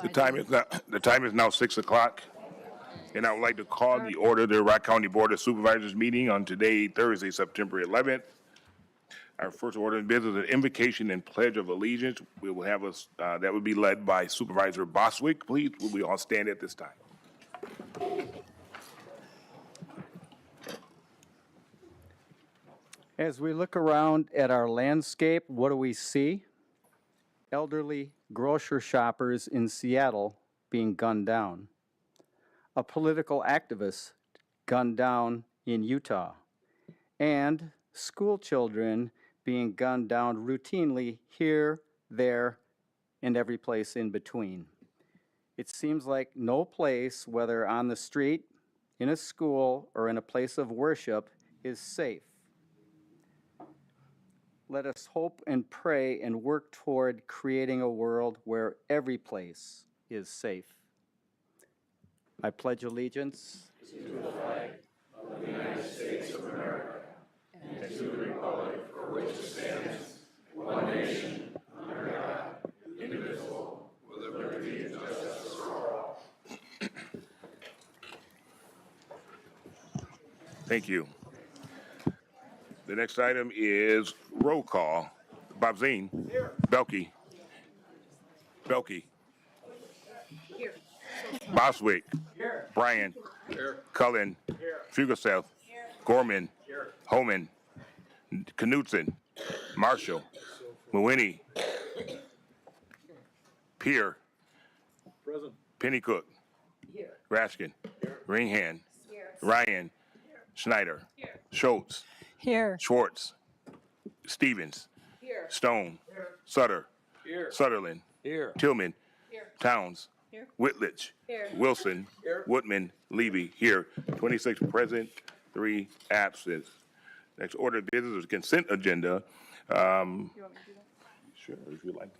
The time is now 6 o'clock, and I would like to call the order of the Rock County Board of Supervisors meeting on today, Thursday, September 11th. Our first order of business is an invocation and pledge of allegiance. We will have us, that would be led by Supervisor Boswick. Please, will we all stand at this time? As we look around at our landscape, what do we see? Elderly grocery shoppers in Seattle being gunned down. A political activist gunned down in Utah. And school children being gunned down routinely here, there, and every place in between. It seems like no place, whether on the street, in a school, or in a place of worship, is safe. Let us hope and pray and work toward creating a world where every place is safe. I pledge allegiance to the flag of the United States of America and to the republic for which it stands, one nation, under God, indivisible, with liberty and justice for all. Thank you. The next item is roll call. Bob Zane. Here. Belkey. Here. Boswick. Here. Bryan. Here. Cullen. Here. Fugelseth. Here. Gorman. Here. Homan. Knutson. Marshall. Mawhinney. Peer. Present. Pennycook. Here. Raskin. Here. Ringhan. Here. Ryan. Here. Schneider. Here. Schultz. Here. Schwartz. Stevens. Here. Stone. Here. Sutter. Here. Sutherland. Here. Tillman. Here. Towns. Here. Whitledge. Here. Wilson. Here. Woodman. Levy. Here. 26 present, 3 absent. Next order of business is consent agenda. You want me to do that? Sure, if you like.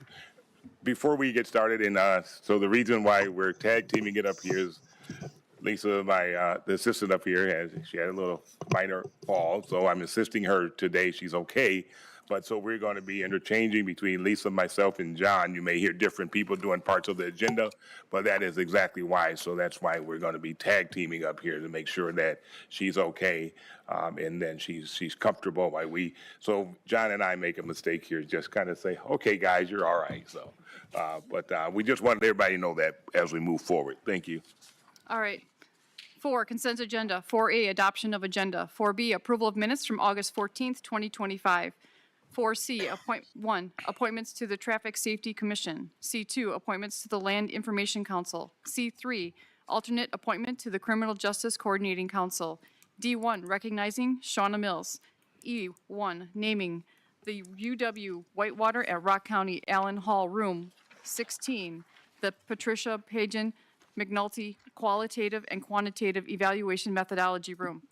Before we get started, and so the reason why we're tag teaming it up here is Lisa, the assistant up here, she had a little minor fall, so I'm assisting her today. She's okay. But so we're going to be interchanging between Lisa, myself, and John. You may hear different people doing parts of the agenda, but that is exactly why. So that's why we're going to be tag teaming up here to make sure that she's okay, and then she's comfortable. So John and I make a mistake here, just kind of say, okay, guys, you're all right. So, but we just wanted everybody to know that as we move forward. Thank you. All right. 4, consent agenda. 4A, adoption of agenda. 4B, approval of minutes from August 14th, 2025. 4C, appointments to the Traffic Safety Commission. C2, appointments to the Land Information Council. C3, alternate appointment to the Criminal Justice Coordinating Council. D1, recognizing Shauna Mills. E1, naming the UW Whitewater at Rock County Allen Hall Room 16, the Patricia Pagan McNulty Qualitative and Quantitative Evaluation Methodology Room.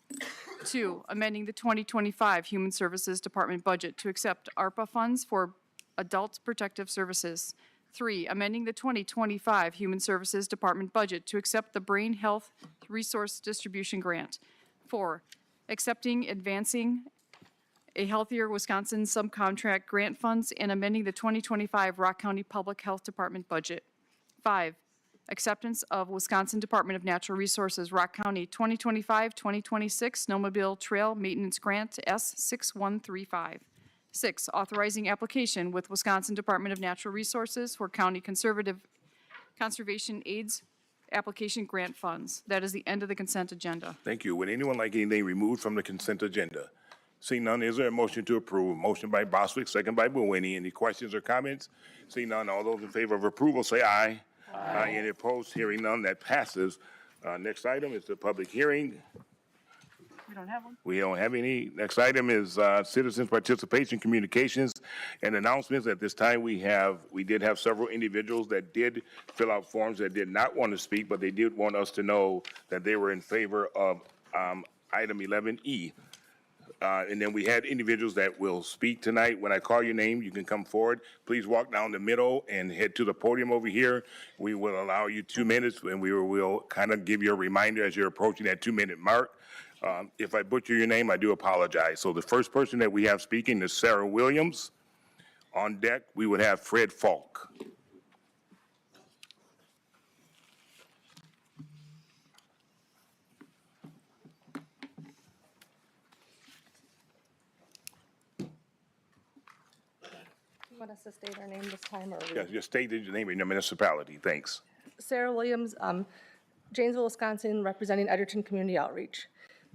2, amending the 2025 Human Services Department budget to accept ARPA funds for adult protective services. 3, amending the 2025 Human Services Department budget to accept the Brain Health Resource Distribution Grant. 4, accepting, advancing a Healthier Wisconsin subcontract grant funds and amending the 2025 Rock County Public Health Department budget. 5, acceptance of Wisconsin Department of Natural Resources Rock County 2025-2026 Snowmobile Trail Maintenance Grant S6135. 6, authorizing application with Wisconsin Department of Natural Resources for County Conservation Aids Application Grant Funds. That is the end of the consent agenda. Thank you. Would anyone like anything removed from the consent agenda? Seeing none, is there a motion to approve? Motion by Boswick, second by Mawhinney. Any questions or comments? Seeing none, all those in favor of approval say aye. Aye. Any opposed? Hearing none, that passes. Next item is the public hearing. We don't have one? We don't have any. Next item is citizens participation, communications, and announcements. At this time, we did have several individuals that did fill out forms that did not want to speak, but they did want us to know that they were in favor of item 11E. And then we had individuals that will speak tonight. When I call your name, you can come forward. Please walk down the middle and head to the podium over here. We will allow you 2 minutes, and we will kind of give you a reminder as you're approaching that 2-minute mark. If I butcher your name, I do apologize. So the first person that we have speaking is Sarah Williams. On deck, we would have Fred Falk. Want us to state our name this time, or? Yes, just state your name and your municipality. Thanks. Sarah Williams, Janesville, Wisconsin, representing Edgerton Community Outreach.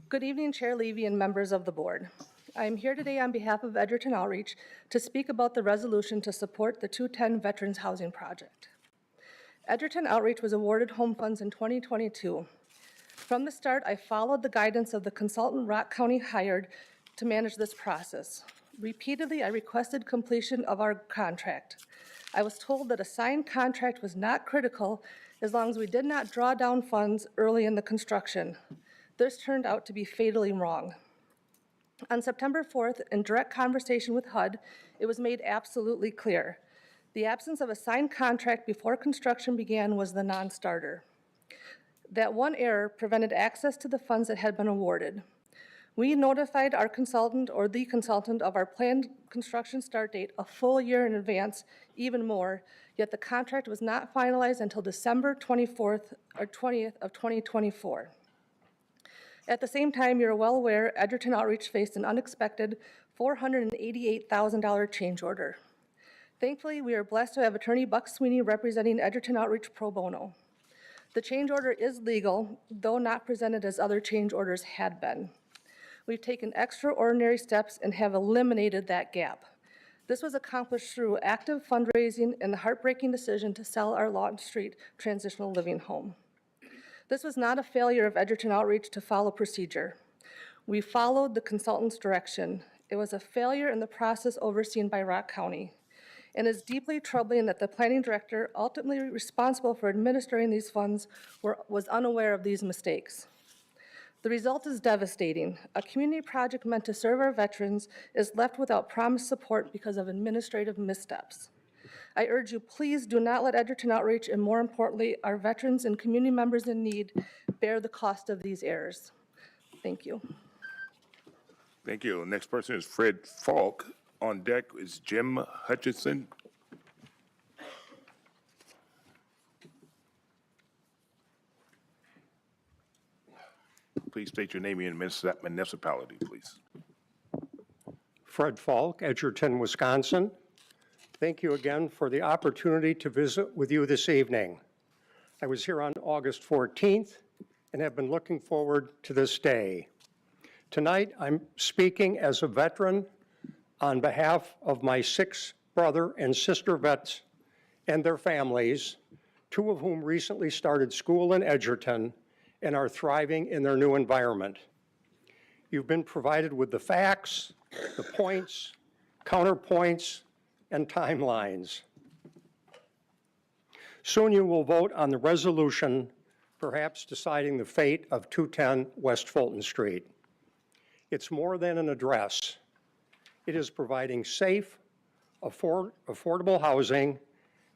Good evening, Chair Levy and members of the board. I am here today on behalf of Edgerton Outreach to speak about the resolution to support the 210 Veterans Housing Project. Edgerton Outreach was awarded home funds in 2022. From the start, I followed the guidance of the consultant Rock County hired to manage this process. Repeatedly, I requested completion of our contract. I was told that a signed contract was not critical as long as we did not draw down funds early in the construction. This turned out to be fatally wrong. On September 4th, in direct conversation with HUD, it was made absolutely clear. The absence of a signed contract before construction began was the non-starter. That one error prevented access to the funds that had been awarded. We notified our consultant or the consultant of our planned construction start date a full year in advance, even more, yet the contract was not finalized until December 24th or 20th of 2024. At the same time, you're well aware, Edgerton Outreach faced an unexpected $488,000 change order. Thankfully, we are blessed to have Attorney Buck Sweeney representing Edgerton Outreach pro bono. The change order is legal, though not presented as other change orders had been. We've taken extraordinary steps and have eliminated that gap. This was accomplished through active fundraising and the heartbreaking decision to sell our Lawton Street transitional living home. This was not a failure of Edgerton Outreach to follow procedure. We followed the consultant's direction. It was a failure in the process overseen by Rock County. And it's deeply troubling that the planning director, ultimately responsible for administering these funds, was unaware of these mistakes. The result is devastating. A community project meant to serve our veterans is left without promised support because of administrative missteps. I urge you, please do not let Edgerton Outreach, and more importantly, our veterans and community members in need, bear the cost of these errors. Thank you. Thank you. Next person is Fred Falk. On deck is Jim Hutchinson. Please state your name and municipality, please. Fred Falk, Edgerton, Wisconsin. Thank you again for the opportunity to visit with you this evening. I was here on August 14th and have been looking forward to this day. Tonight, I'm speaking as a veteran on behalf of my 6 brother and sister vets and their families, 2 of whom recently started school in Edgerton and are thriving in their new environment. You've been provided with the facts, the points, counterpoints, and timelines. Soon you will vote on the resolution, perhaps deciding the fate of 210 West Fulton Street. It's more than an address. It is providing safe, affordable housing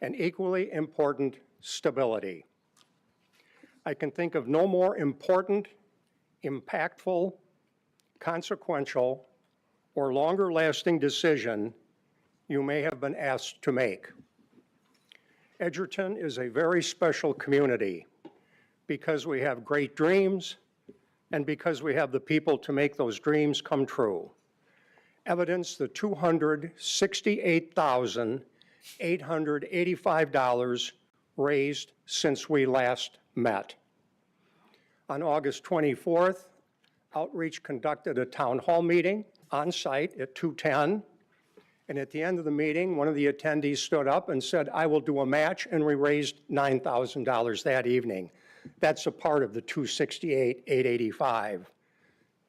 and equally important stability. I can think of no more important, impactful, consequential, or longer-lasting decision you may have been asked to make. Edgerton is a very special community because we have great dreams and because we have the people to make those dreams come true. Evidence the $268,885 raised since we last met. On August 24th, Outreach conducted a town hall meeting on site at 210. And at the end of the meeting, one of the attendees stood up and said, I will do a match, and we raised $9,000 that evening. That's a part of the $268,885.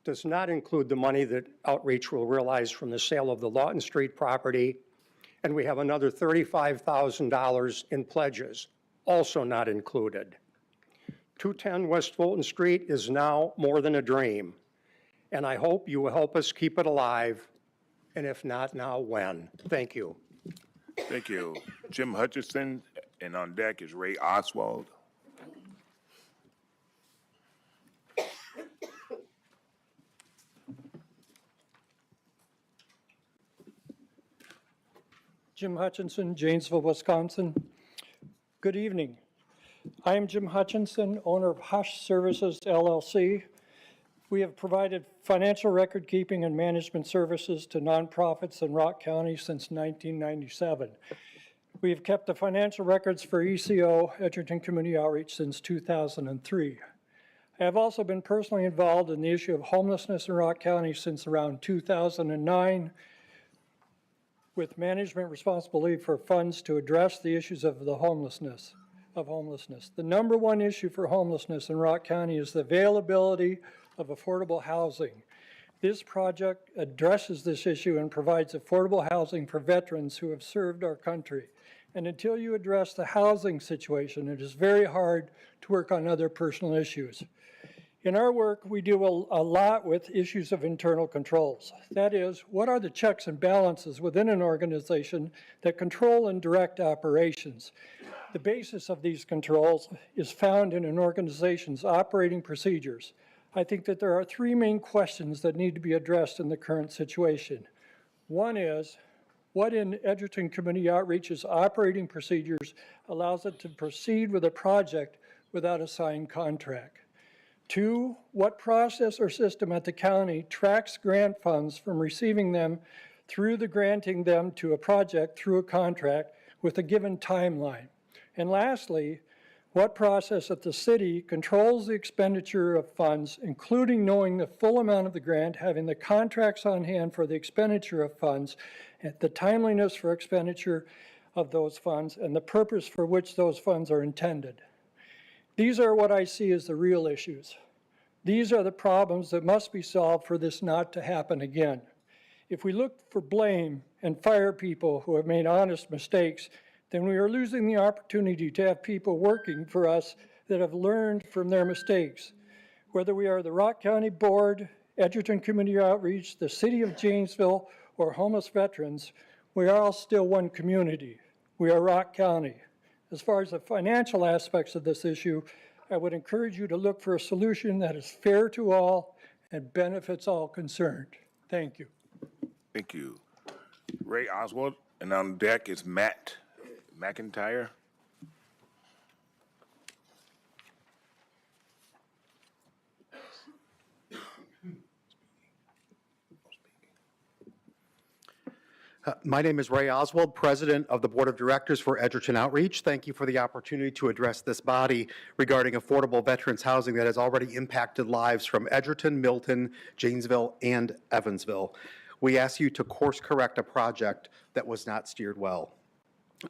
Does not include the money that Outreach will realize from the sale of the Lawton Street property, and we have another $35,000 in pledges, also not included. 210 West Fulton Street is now more than a dream, and I hope you will help us keep it alive. And if not now, when? Thank you. Thank you. Jim Hutchinson, and on deck is Ray Oswald. Jim Hutchinson, Janesville, Wisconsin. Good evening. I am Jim Hutchinson, owner of Hush Services LLC. We have provided financial record keeping and management services to nonprofits in Rock County since 1997. We have kept the financial records for ECO, Edgerton Community Outreach, since 2003. I have also been personally involved in the issue of homelessness in Rock County since around 2009, with management responsibility for funds to address the issues of homelessness. The number one issue for homelessness in Rock County is the availability of affordable housing. This project addresses this issue and provides affordable housing for veterans who have served our country. And until you address the housing situation, it is very hard to work on other personal issues. In our work, we do a lot with issues of internal controls. That is, what are the checks and balances within an organization that control and direct operations? The basis of these controls is found in an organization's operating procedures. I think that there are three main questions that need to be addressed in the current situation. One is, what in Edgerton Community Outreach's operating procedures allows it to proceed with a project without a signed contract? Two, what process or system at the county tracks grant funds from receiving them through the granting them to a project through a contract with a given timeline? And lastly, what process at the city controls the expenditure of funds, including knowing the full amount of the grant, having the contracts on hand for the expenditure of funds, and the timeliness for expenditure of those funds, and the purpose for which those funds are intended? These are what I see as the real issues. These are the problems that must be solved for this not to happen again. If we look for blame and fire people who have made honest mistakes, then we are losing the opportunity to have people working for us that have learned from their mistakes. Whether we are the Rock County Board, Edgerton Community Outreach, the City of Janesville, or homeless veterans, we are all still one community. We are Rock County. As far as the financial aspects of this issue, I would encourage you to look for a solution that is fair to all and benefits all concerned. Thank you. Thank you. Ray Oswald, and on deck is Matt McIntyre. My name is Ray Oswald, President of the Board of Directors for Edgerton Outreach. Thank you for the opportunity to address this body regarding affordable veterans housing that has already impacted lives from Edgerton, Milton, Janesville, and Evansville. We ask you to course correct a project that was not steered well.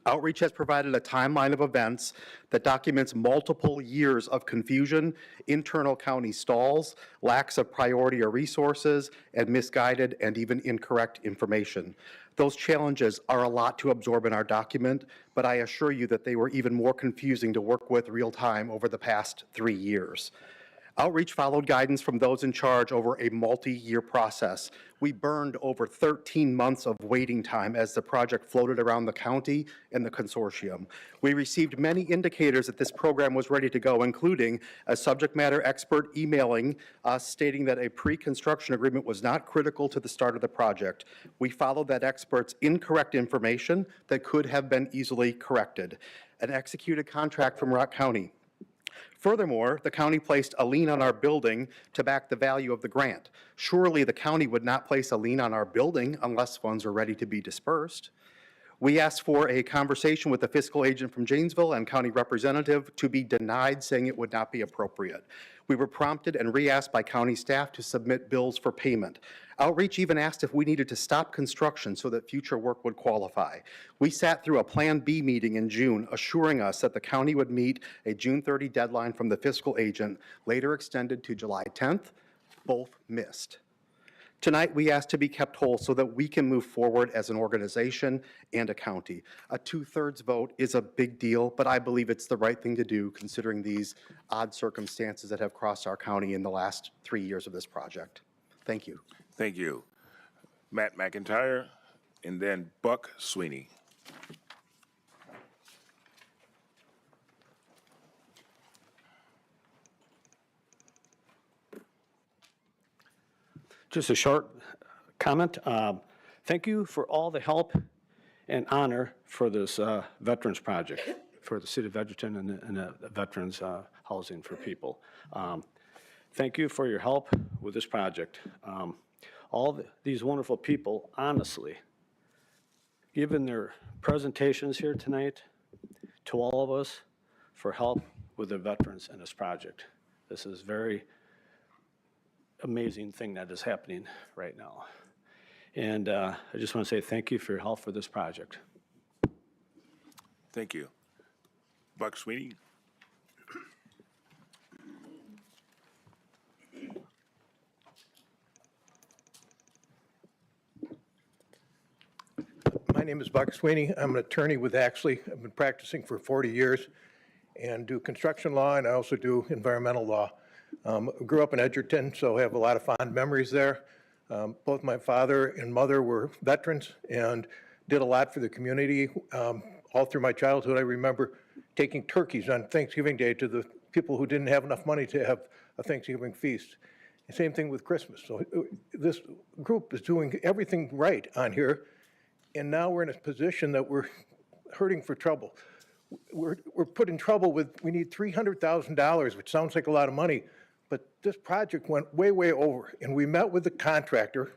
Outreach has provided a timeline of events that documents multiple years of confusion, internal county stalls, lacks of priority or resources, and misguided and even incorrect information. Those challenges are a lot to absorb in our document, but I assure you that they were even more confusing to work with real time over the past 3 years. Outreach followed guidance from those in charge over a multi-year process. We burned over 13 months of waiting time as the project floated around the county and the consortium. We received many indicators that this program was ready to go, including a subject matter expert emailing us stating that a pre-construction agreement was not critical to the start of the project. We followed that expert's incorrect information that could have been easily corrected. An executed contract from Rock County. Furthermore, the county placed a lien on our building to back the value of the grant. Surely the county would not place a lien on our building unless funds are ready to be dispersed. We asked for a conversation with the fiscal agent from Janesville and county representative to be denied, saying it would not be appropriate. We were prompted and re-asked by county staff to submit bills for payment. Outreach even asked if we needed to stop construction so that future work would qualify. We sat through a Plan B meeting in June, assuring us that the county would meet a June 30 deadline from the fiscal agent, later extended to July 10th. Both missed. Tonight, we ask to be kept whole so that we can move forward as an organization and a county. A 2/3 vote is a big deal, but I believe it's the right thing to do considering these odd circumstances that have crossed our county in the last 3 years of this project. Thank you. Thank you. Matt McIntyre, and then Buck Sweeney. Just a short comment. Thank you for all the help and honor for this Veterans Project for the City of Edgerton and the Veterans Housing for People. thank you for your help with this project. These wonderful people, honestly, given their presentations here tonight to all of us for help with the veterans in this project. This is very amazing thing that is happening right now. And I just want to say thank you for your help for this project. Thank you. Buck Sweeney? My name is Buck Sweeney. I'm an attorney with Axley. I've been practicing for 40 years and do construction law, and I also do environmental law. Grew up in Edgerton, so I have a lot of fond memories there. Both my father and mother were veterans and did a lot for the community. All through my childhood, I remember taking turkeys on Thanksgiving Day to the people who didn't have enough money to have a Thanksgiving feast. The same thing with Christmas. So this group is doing everything right on here, and now we're in a position that we're hurting for trouble. We're put in trouble with, we need $300,000, which sounds like a lot of money, but this project went way, way over. And we met with the contractor,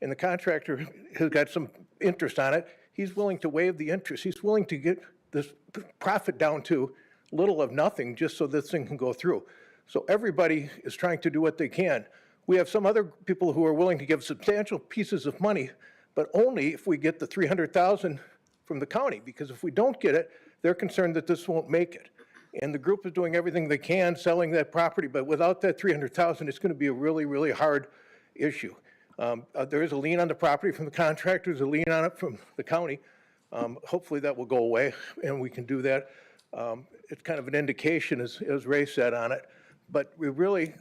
and the contractor has got some interest on it. He's willing to waive the interest. He's willing to get this profit down to little of nothing just so this thing can go through. So everybody is trying to do what they can. We have some other people who are willing to give substantial pieces of money, but only if we get the $300,000 from the county, because if we don't get it, they're concerned that this won't make it. And the group is doing everything they can, selling that property, but without that $300,000, it's going to be a really, really hard issue. There is a lien on the property from the contractor, there's a lien on it from the county. Hopefully that will go away, and we can do that. It's kind of an indication, as Ray said, on it. But we really,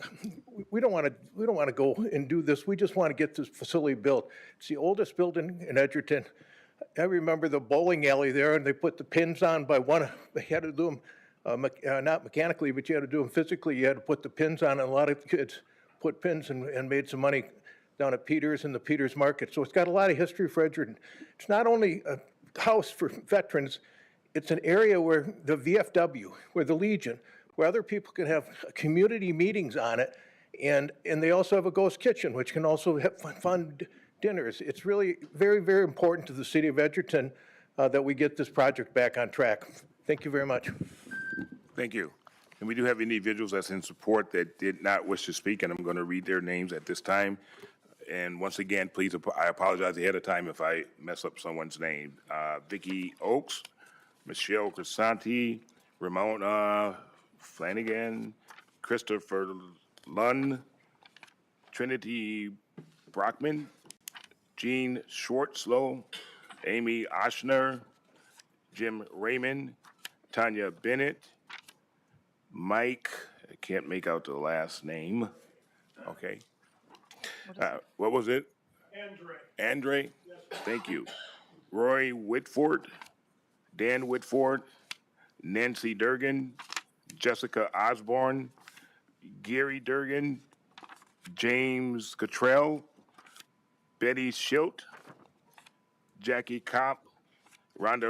we don't want to go and do this. We just want to get this facility built. It's the oldest building in Edgerton. I remember the bowling alley there, and they put the pins on by one. They had to do them not mechanically, but you had to do them physically. You had to put the pins on, and a lot of kids put pins and made some money down at Peters and the Peters Market. So it's got a lot of history for Edgerton. It's not only a house for veterans, it's an area where the VFW, where the Legion, where other people can have community meetings on it, and they also have a ghost kitchen, which can also have fun dinners. It's really very, very important to the city of Edgerton that we get this project back on track. Thank you very much. Thank you. And we do have individuals that's in support that did not wish to speak, and I'm going to read their names at this time. And once again, please, I apologize ahead of time if I mess up someone's name. Vicki Oakes, Michelle Crisanti, Ramona Flanagan, Christopher Lund, Trinity Brockman, Jean Schwartzlow, Amy Oshner, Jim Raymond, Tanya Bennett, Mike, I can't make out the last name. Okay. What was it? Andre. Thank you. Roy Whitford, Dan Whitford, Nancy Durgan, Jessica Osborne, Gary Durgan, James Cottrell, Betty Schilt, Jackie Kopp, Rhonda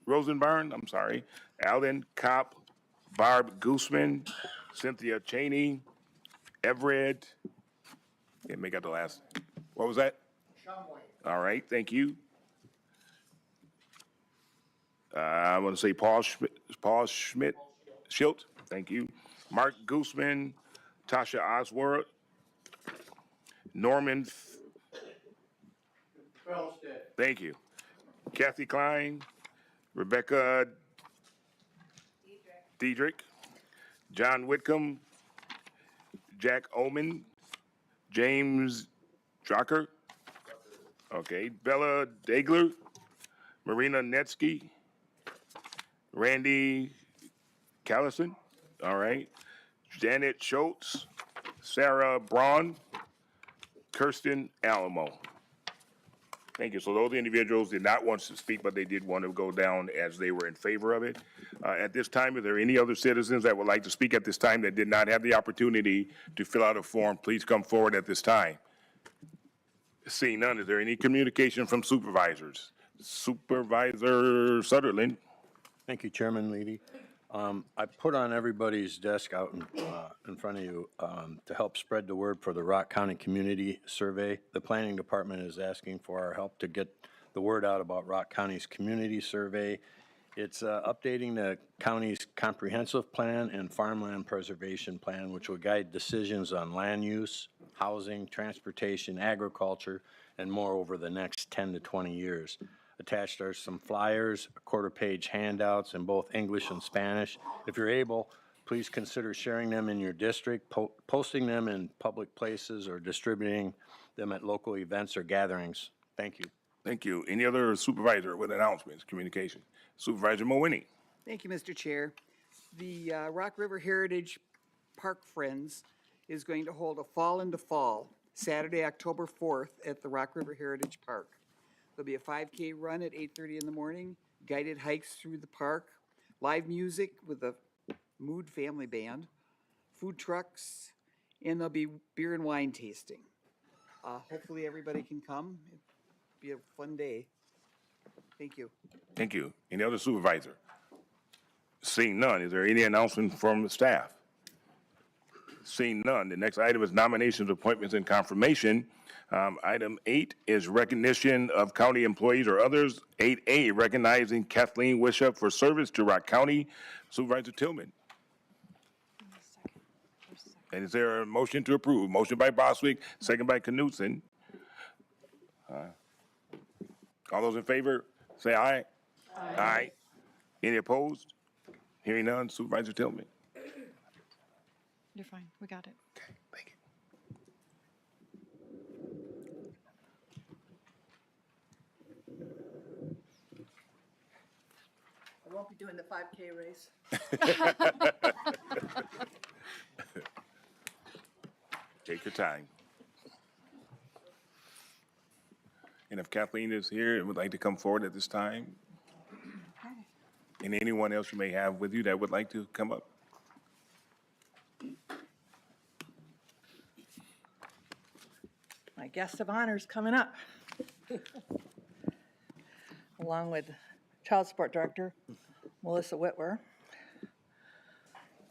Rosenbarn, Alan Kopp, Barb Gooseman, Cynthia Cheney, Everett, can't make out the last, what was that? All right, thank you. I want to say Paul Schmidt, Schilt, thank you. Mark Gooseman, Tasha Osworth, Norman, thank you. Kathy Klein, Rebecca Diedrich, John Whitcomb, Jack Oman, James Drucker, okay, Bella Dagler, Marina Netsky, Randy Callison, all right, Janet Schultz, Sarah Braun, Kirsten Alamo. Thank you. So those individuals did not want to speak, but they did want to go down as they were in favor of it. At this time, are there any other citizens that would like to speak at this time that did not have the opportunity to fill out a form? Please come forward at this time. Seeing none, is there any communication from supervisors? Supervisor Sutherland. Thank you, Chairman Leedy. I put on everybody's desk out in front of you to help spread the word for the Rock County Community Survey. The Planning Department is asking for our help to get the word out about Rock County's Community Survey. It's updating the county's comprehensive plan and farmland preservation plan, which will guide decisions on land use, housing, transportation, agriculture, and more over the next 10 to 20 years. Attached are some flyers, quarter-page handouts in both English and Spanish. If you're able, please consider sharing them in your district, posting them in public places, or distributing them at local events or gatherings. Thank you. Thank you. Any other supervisor with announcements, communication? Supervisor Mowini. Thank you, Mr. Chair. The Rock River Heritage Park Friends is going to hold a Fall into Fall, Saturday, October 4th at the Rock River Heritage Park. There'll be a 5K run at 8:30 in the morning, guided hikes through the park, live music with a Mood Family Band, food trucks, and there'll be beer and wine tasting. Hopefully everybody can come. It'll be a fun day. Thank you. Thank you. Any other supervisor? Seeing none, is there any announcement from the staff? Seeing none, the next item is nominations, appointments, and confirmation. Item 8 is recognition of county employees or others. 8A, recognizing Kathleen Wishop for service to Rock County. Supervisor Tillman. And is there a motion to approve? Motion by Boswick, second by Knutson. All those in favor, say aye. Aye. Any opposed? Hearing none, Supervisor Tillman. You're fine. We got it. Okay, thank you. I won't be doing the 5K race. Take your time. And if Kathleen is here and would like to come forward at this time, and anyone else you may have with you that would like to come up. My guest of honor is coming up, along with Child Support Director Melissa Whitwer.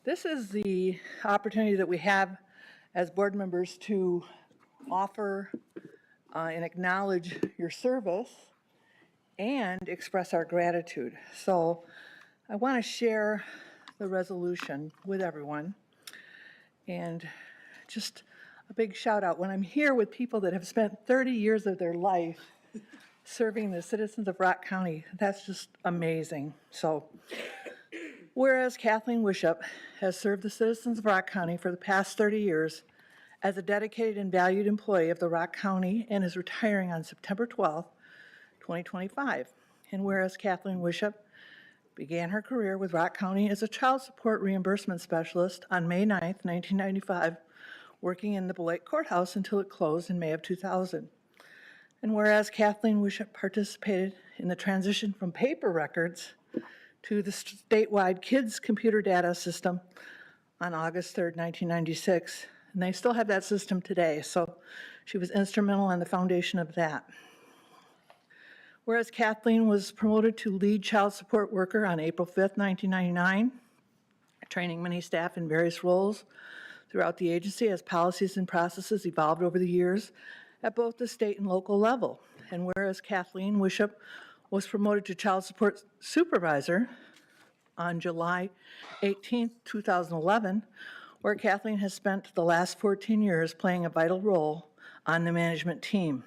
This is the opportunity that we have as board members to offer and acknowledge your service and express our gratitude. So I want to share the resolution with everyone. And just a big shout out. When I'm here with people that have spent 30 years of their life serving the citizens of Rock County, that's just amazing. So whereas Kathleen Wishop has served the citizens of Rock County for the past 30 years as a dedicated and valued employee of the Rock County and is retiring on September 12th, 2025. And whereas Kathleen Wishop began her career with Rock County as a child support reimbursement specialist on May 9th, 1995, working in the Beloit Courthouse until it closed in May of 2000. And whereas Kathleen Wishop participated in the transition from paper records to the statewide kids computer data system on August 3rd, 1996, and they still have that system today, so she was instrumental in the foundation of that. Whereas Kathleen was promoted to lead child support worker on April 5th, 1999, training many staff in various roles throughout the agency as policies and processes evolved over the years at both the state and local level. And whereas Kathleen Wishop was promoted to child support supervisor on July 18th, 2011, where Kathleen has spent the last 14 years playing a vital role on the management team.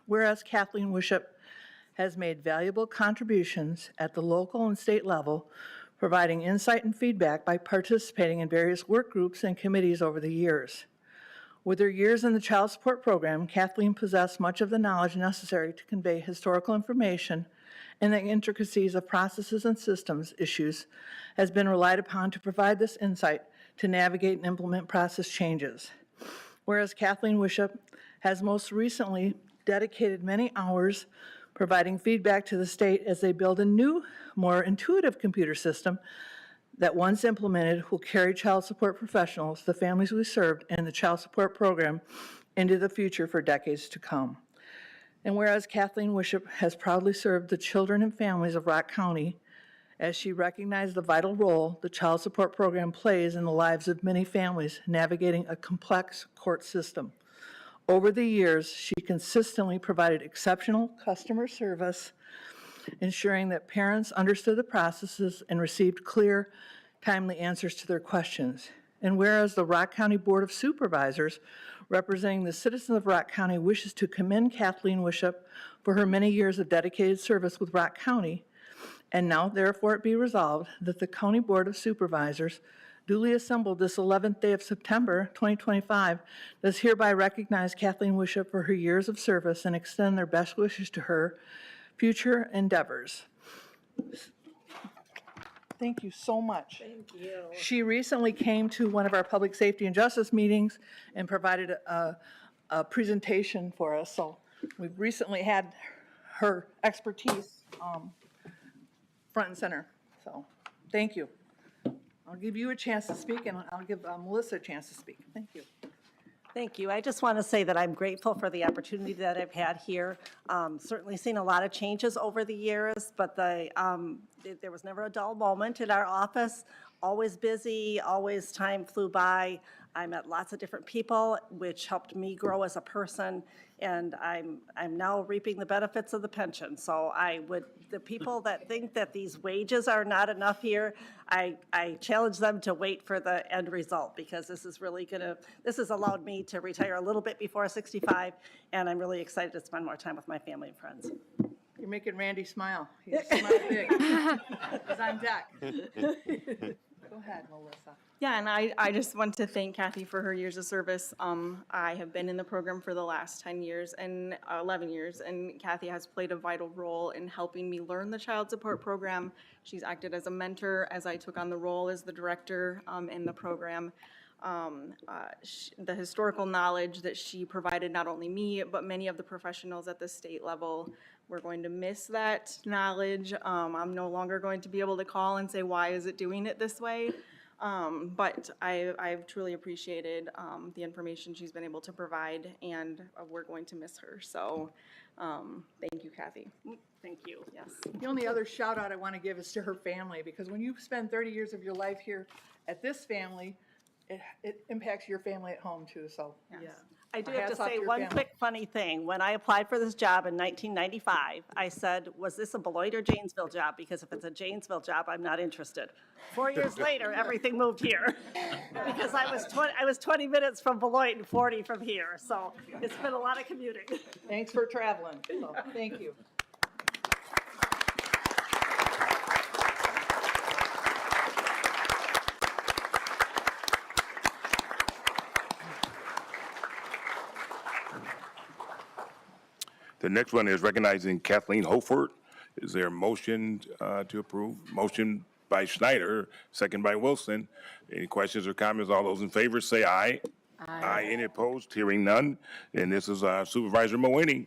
Whereas Kathleen Wishop has made valuable contributions at the local and state level, providing insight and feedback by participating in various work groups and committees over the years. With her years in the child support program, Kathleen possessed much of the knowledge necessary to convey historical information and the intricacies of processes and systems issues has been relied upon to provide this insight to navigate and implement process changes. Whereas Kathleen Wishop has most recently dedicated many hours providing feedback to the state as they build a new, more intuitive computer system that once implemented will carry child support professionals, the families we served, and the child support program into the future for decades to come. And whereas Kathleen Wishop has proudly served the children and families of Rock County as she recognized the vital role the child support program plays in the lives of many families navigating a complex court system. Over the years, she consistently provided exceptional customer service, ensuring that parents understood the processes and received clear, timely answers to their questions. And whereas the Rock County Board of Supervisors, representing the citizens of Rock County, wishes to commend Kathleen Wishop for her many years of dedicated service with Rock County, and now therefore it be resolved that the County Board of Supervisors, duly assembled this 11th day of September 2025, does hereby recognize Kathleen Wishop for her years of service and extend their best wishes to her future endeavors. Thank you so much. Thank you. She recently came to one of our public safety and justice meetings and provided a presentation for us. So we've recently had her expertise front and center. So thank you. I'll give you a chance to speak, and I'll give Melissa a chance to speak. Thank you. Thank you. I just want to say that I'm grateful for the opportunity that I've had here. Certainly seen a lot of changes over the years, but there was never a dull moment in our office. Always busy, always time flew by. I met lots of different people, which helped me grow as a person, and I'm now reaping the benefits of the pension. So the people that think that these wages are not enough here, I challenge them to wait for the end result, because this has allowed me to retire a little bit before 65, and I'm really excited to spend more time with my family and friends. You're making Randy smile. He's smile big. Because I'm deck. Go ahead, Melissa. Yeah, and I just want to thank Kathy for her years of service. I have been in the program for the last 10 years and 11 years, and Kathy has played a vital role in helping me learn the child support program. She's acted as a mentor as I took on the role as the director in the program. The historical knowledge that she provided not only me, but many of the professionals at the state level. We're going to miss that knowledge. I'm no longer going to be able to call and say, why is it doing it this way? But I've truly appreciated the information she's been able to provide, and we're going to miss her. So thank you, Kathy. Thank you. Yes. The only other shout out I want to give is to her family, because when you spend 30 years of your life here at this family, it impacts your family at home too, so. Yeah. I do have to Hats off say your one family. quick funny thing. When I applied for this job in 1995, I said, was this a Beloit or Janesville job? Because if it's a Janesville job, I'm not interested. 4 years later, everything moved here. Because I was 20 minutes from Beloit and 40 from here, so it's been a lot of commuting. Thanks for traveling, so, thank you. The next one is recognizing Kathleen Hofert. Is there a motion to approve? Motion by Schneider, second by Wilson. Any questions or comments? All those in favor say aye. Aye. Any opposed? Hearing none. And this is Supervisor Mawini.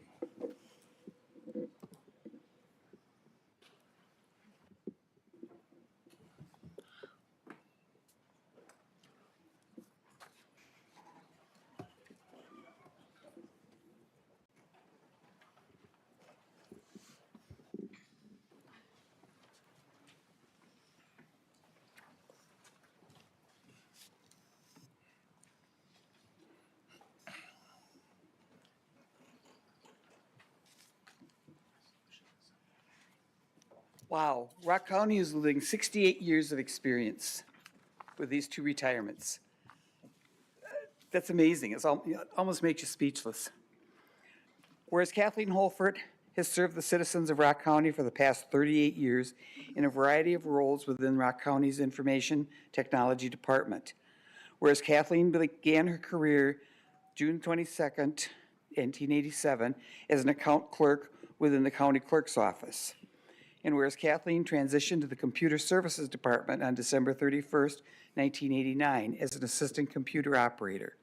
Wow, Rock County is living 68 years of experience with these two retirements. That's amazing. It almost makes you speechless. Whereas Kathleen Holford has served the citizens of Rock County for the past 38 years in a variety of roles within Rock County's Information Technology Department. Whereas Kathleen began her career June 22nd, 1987, as an account clerk within the county clerk's office. And whereas Kathleen transitioned to the Computer Services Department on December 31st, 1989 as an assistant computer operator.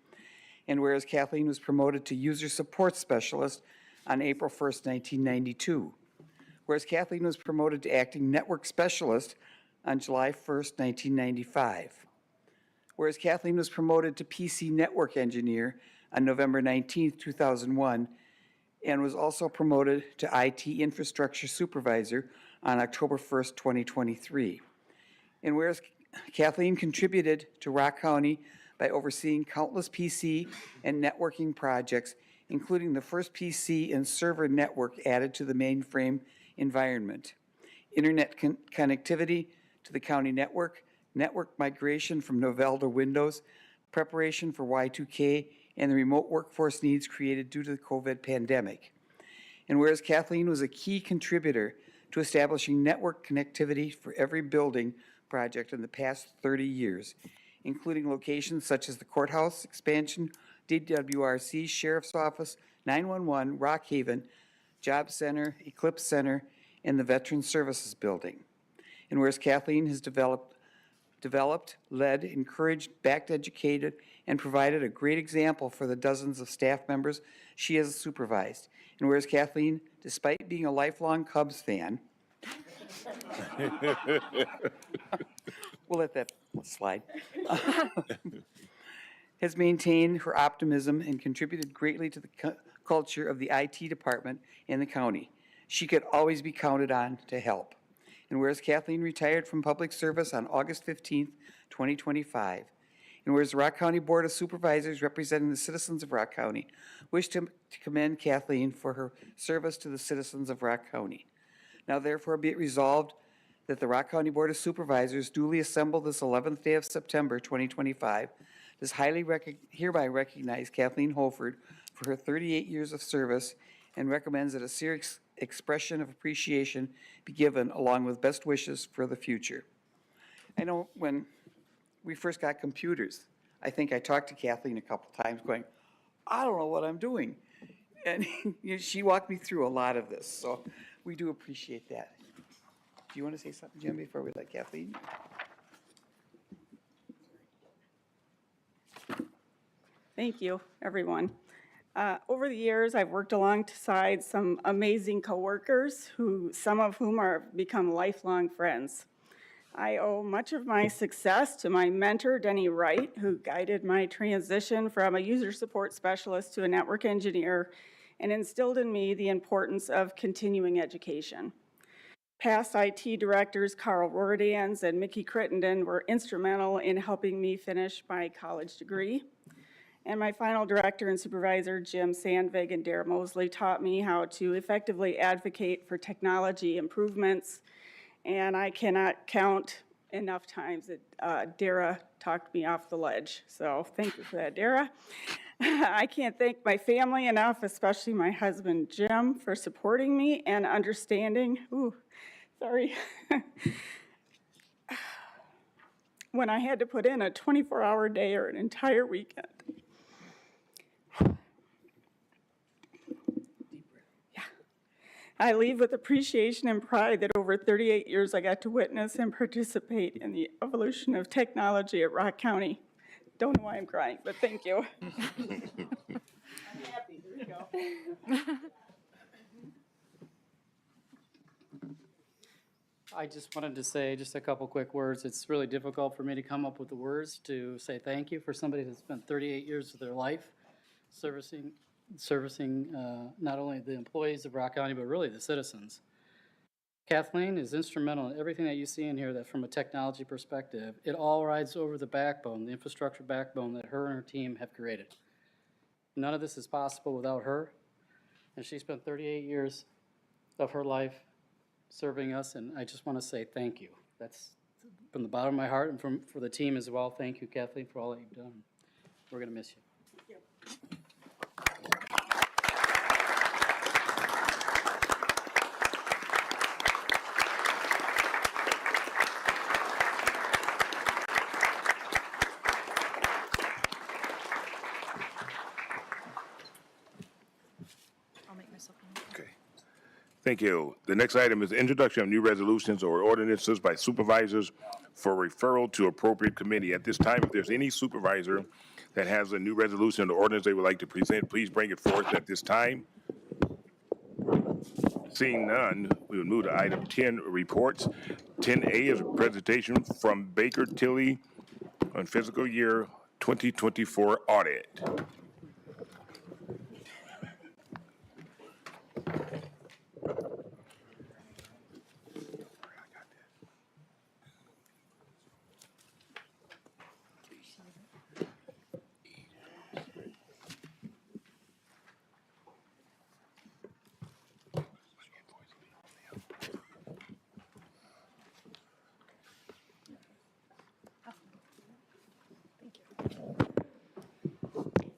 And whereas Kathleen was promoted to User Support Specialist on April 1st, 1992. Whereas Kathleen was promoted to Acting Network Specialist on July 1st, 1995. Whereas Kathleen was promoted to PC Network Engineer on November 19th, 2001, and was also promoted to IT Infrastructure Supervisor on October 1st, 2023. And whereas Kathleen contributed to Rock County by overseeing countless PC and networking projects, including the first PC and server network added to the mainframe environment, internet connectivity to the county network migration from Novell to Windows, preparation for Y2K, and the remote workforce needs created due to the COVID pandemic. And whereas Kathleen was a key contributor to establishing network connectivity for every building project in the past 30 years, including locations such as the courthouse expansion, DWRC, Sheriff's Office, 911, Rock Haven, Job Center, Eclipse Center, and the Veteran Services Building. And whereas Kathleen has developed, led, encouraged, backed, educated, and provided a great example for the dozens of staff members she has supervised. And whereas Kathleen, despite being a lifelong Cubs fan, we'll let that slide, has maintained her optimism and contributed greatly to the culture of the IT department and the county. She could always be counted on to help. And whereas Kathleen retired from public service on August 15th, 2025, and whereas the Rock County Board of Supervisors representing the citizens of Rock County wish to commend Kathleen for her service to the citizens of Rock County. Now therefore be it resolved that the Rock County Board of Supervisors duly assembled this 11th day of September 2025 does hereby recognize Kathleen Holford for her 38 years of service and recommends that a serious expression of appreciation be given along with best wishes for the future. I know when we first got computers, I think I talked to Kathleen a couple times going, I don't know what I'm doing. And she walked me through a lot of this, so we do appreciate that. Do you want to say something, Jim, before we let Kathleen? Thank you, everyone. Over the years, I've worked alongside some amazing coworkers, some of whom are become lifelong friends. I owe much of my success to my mentor, Denny Wright, who guided my transition from a user support specialist to a network engineer and instilled in me the importance of continuing education. Past IT directors Carl Roerdans and Mickey Crittenden were instrumental in helping me finish my college degree. And my final director and supervisor, Jim Sandvig and Dara Mosley, taught me how to effectively advocate for technology improvements. And I cannot count enough times that Dara talked me off the ledge. So thank you for that, Dara. I can't thank my family enough, especially my husband, Jim, for supporting me and understanding. When I had to put in a 24-hour day or an entire weekend. I leave with appreciation and pride that over 38 years I got to witness and participate in the evolution of technology at Rock County. Don't know why I'm crying, but thank you. I'm happy. Here we go. I just wanted to say just a couple quick words. It's really difficult for me to come up with the words to say thank you for somebody that's spent 38 years of their life servicing not only the employees of Rock County, but really the citizens. Kathleen is instrumental in everything that you see in here that from a technology perspective, it all rides over the backbone, the infrastructure backbone that her and her team have created. None of this is possible without her, and she spent 38 years of her life serving us, and I just want to say thank you. That's from the bottom of my heart, and for the team as well. Thank you, Kathleen, for all that you've done. We're going to miss you. Thank you. Thank you. The next item is introduction of new resolutions or ordinances by supervisors for referral to appropriate committee. At this time, if there's any supervisor that has a new resolution or ordinance they would like to present, please bring it forth at this time. Seeing none, we would move to item 10, reports. 10A is a presentation from Baker Tilly on fiscal year 2024 audit.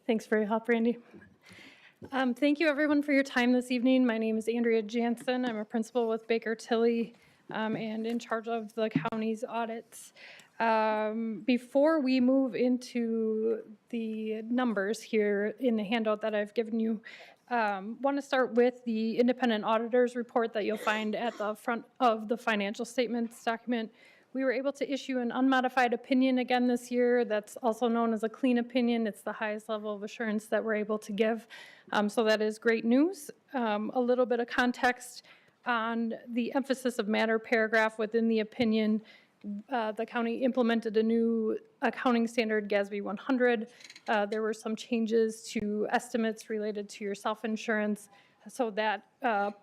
Thanks for your help, Randy. Thank you, everyone, for your time this evening. My name is Andrea Jansen. I'm a principal with Baker Tilly and in charge of the county's audits. Before we move into the numbers here in the handout that I've given you, want to start with the independent auditor's report that you'll find at the front of the financial statements document. We were able to issue an unmodified opinion again this year. That's also known as a clean opinion. It's the highest level of assurance that we're able to give. So that is great news. A little bit of context on the emphasis of matter paragraph within the opinion. The county implemented a new accounting standard, GASB 100. There were some changes to estimates related to your self-insurance. So that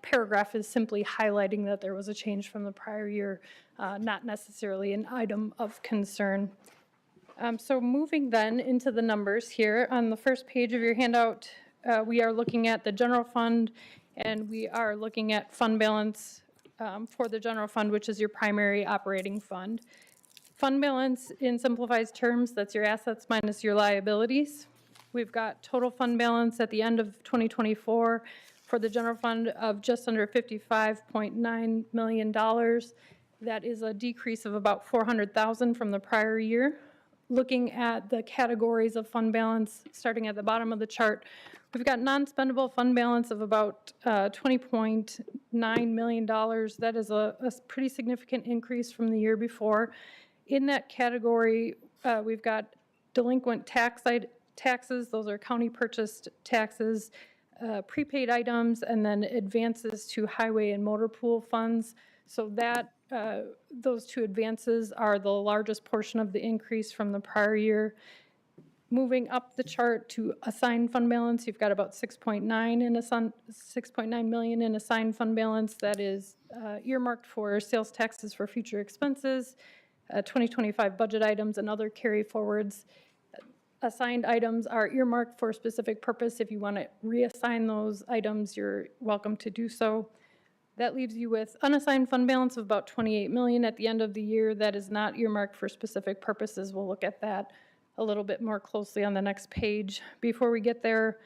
paragraph is simply highlighting that there was a change from the prior year, not necessarily an item of concern. So moving then into the numbers here, on the first page of your handout, we are looking at the general fund, and we are looking at fund balance for the general fund, which is your primary operating fund. Fund balance, in simplified terms, that's your assets minus your liabilities. We've got total fund balance at the end of 2024 for the general fund of just under $55.9 million. That is a decrease of about $400,000 from the prior year. Looking at the categories of fund balance, starting at the bottom of the chart, we've got non-spendable fund balance of about $20.9 million. That is a pretty significant increase from the year before. In that category, we've got delinquent taxes. Those are county purchased taxes, prepaid items, and then advances to highway and motor pool funds. So that those two advances are the largest portion of the increase from the prior year. Moving up the chart to assigned fund balance, you've got about $6.9 million in assigned fund balance that is earmarked for sales taxes for future expenses, 2025 budget items, and other carry forwards. Assigned items are earmarked for a specific purpose. If you want to reassign those items, you're welcome to do so. That leaves you with unassigned fund balance of about $28 million at the end of the year. That is not earmarked for specific purposes. We'll look at that a little bit more closely on the next page. Before we get there,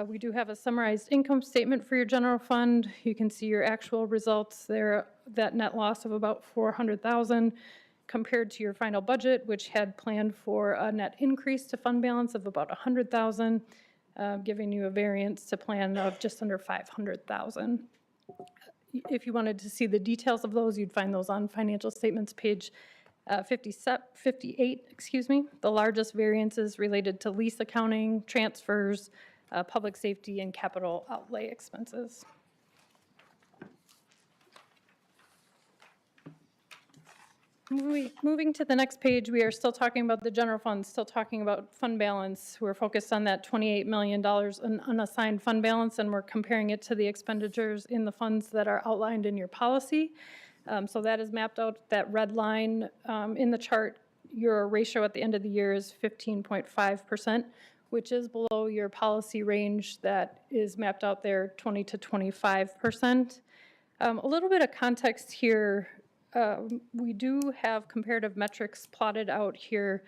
we do have a summarized income statement for your general fund. You can see your actual results there, that net loss of about $400,000 compared to your final budget, which had planned for a net increase to fund balance of about $100,000, giving you a variance to plan of just under $500,000. If you wanted to see the details of those, you'd find those on financial statements page 58, excuse me. The largest variances related to lease accounting, transfers, public safety, and capital outlay expenses. Moving to the next page, we are still talking about the general fund, still talking about fund balance. We're focused on that $28 million in unassigned fund balance, and we're comparing it to the expenditures in the funds that are outlined in your policy. So that is mapped out, that red line in the chart. Your ratio at the end of the year is 15.5%, which is below your policy range that is mapped out there, 20 to 25%. A little bit of context here. We do have comparative metrics plotted out here,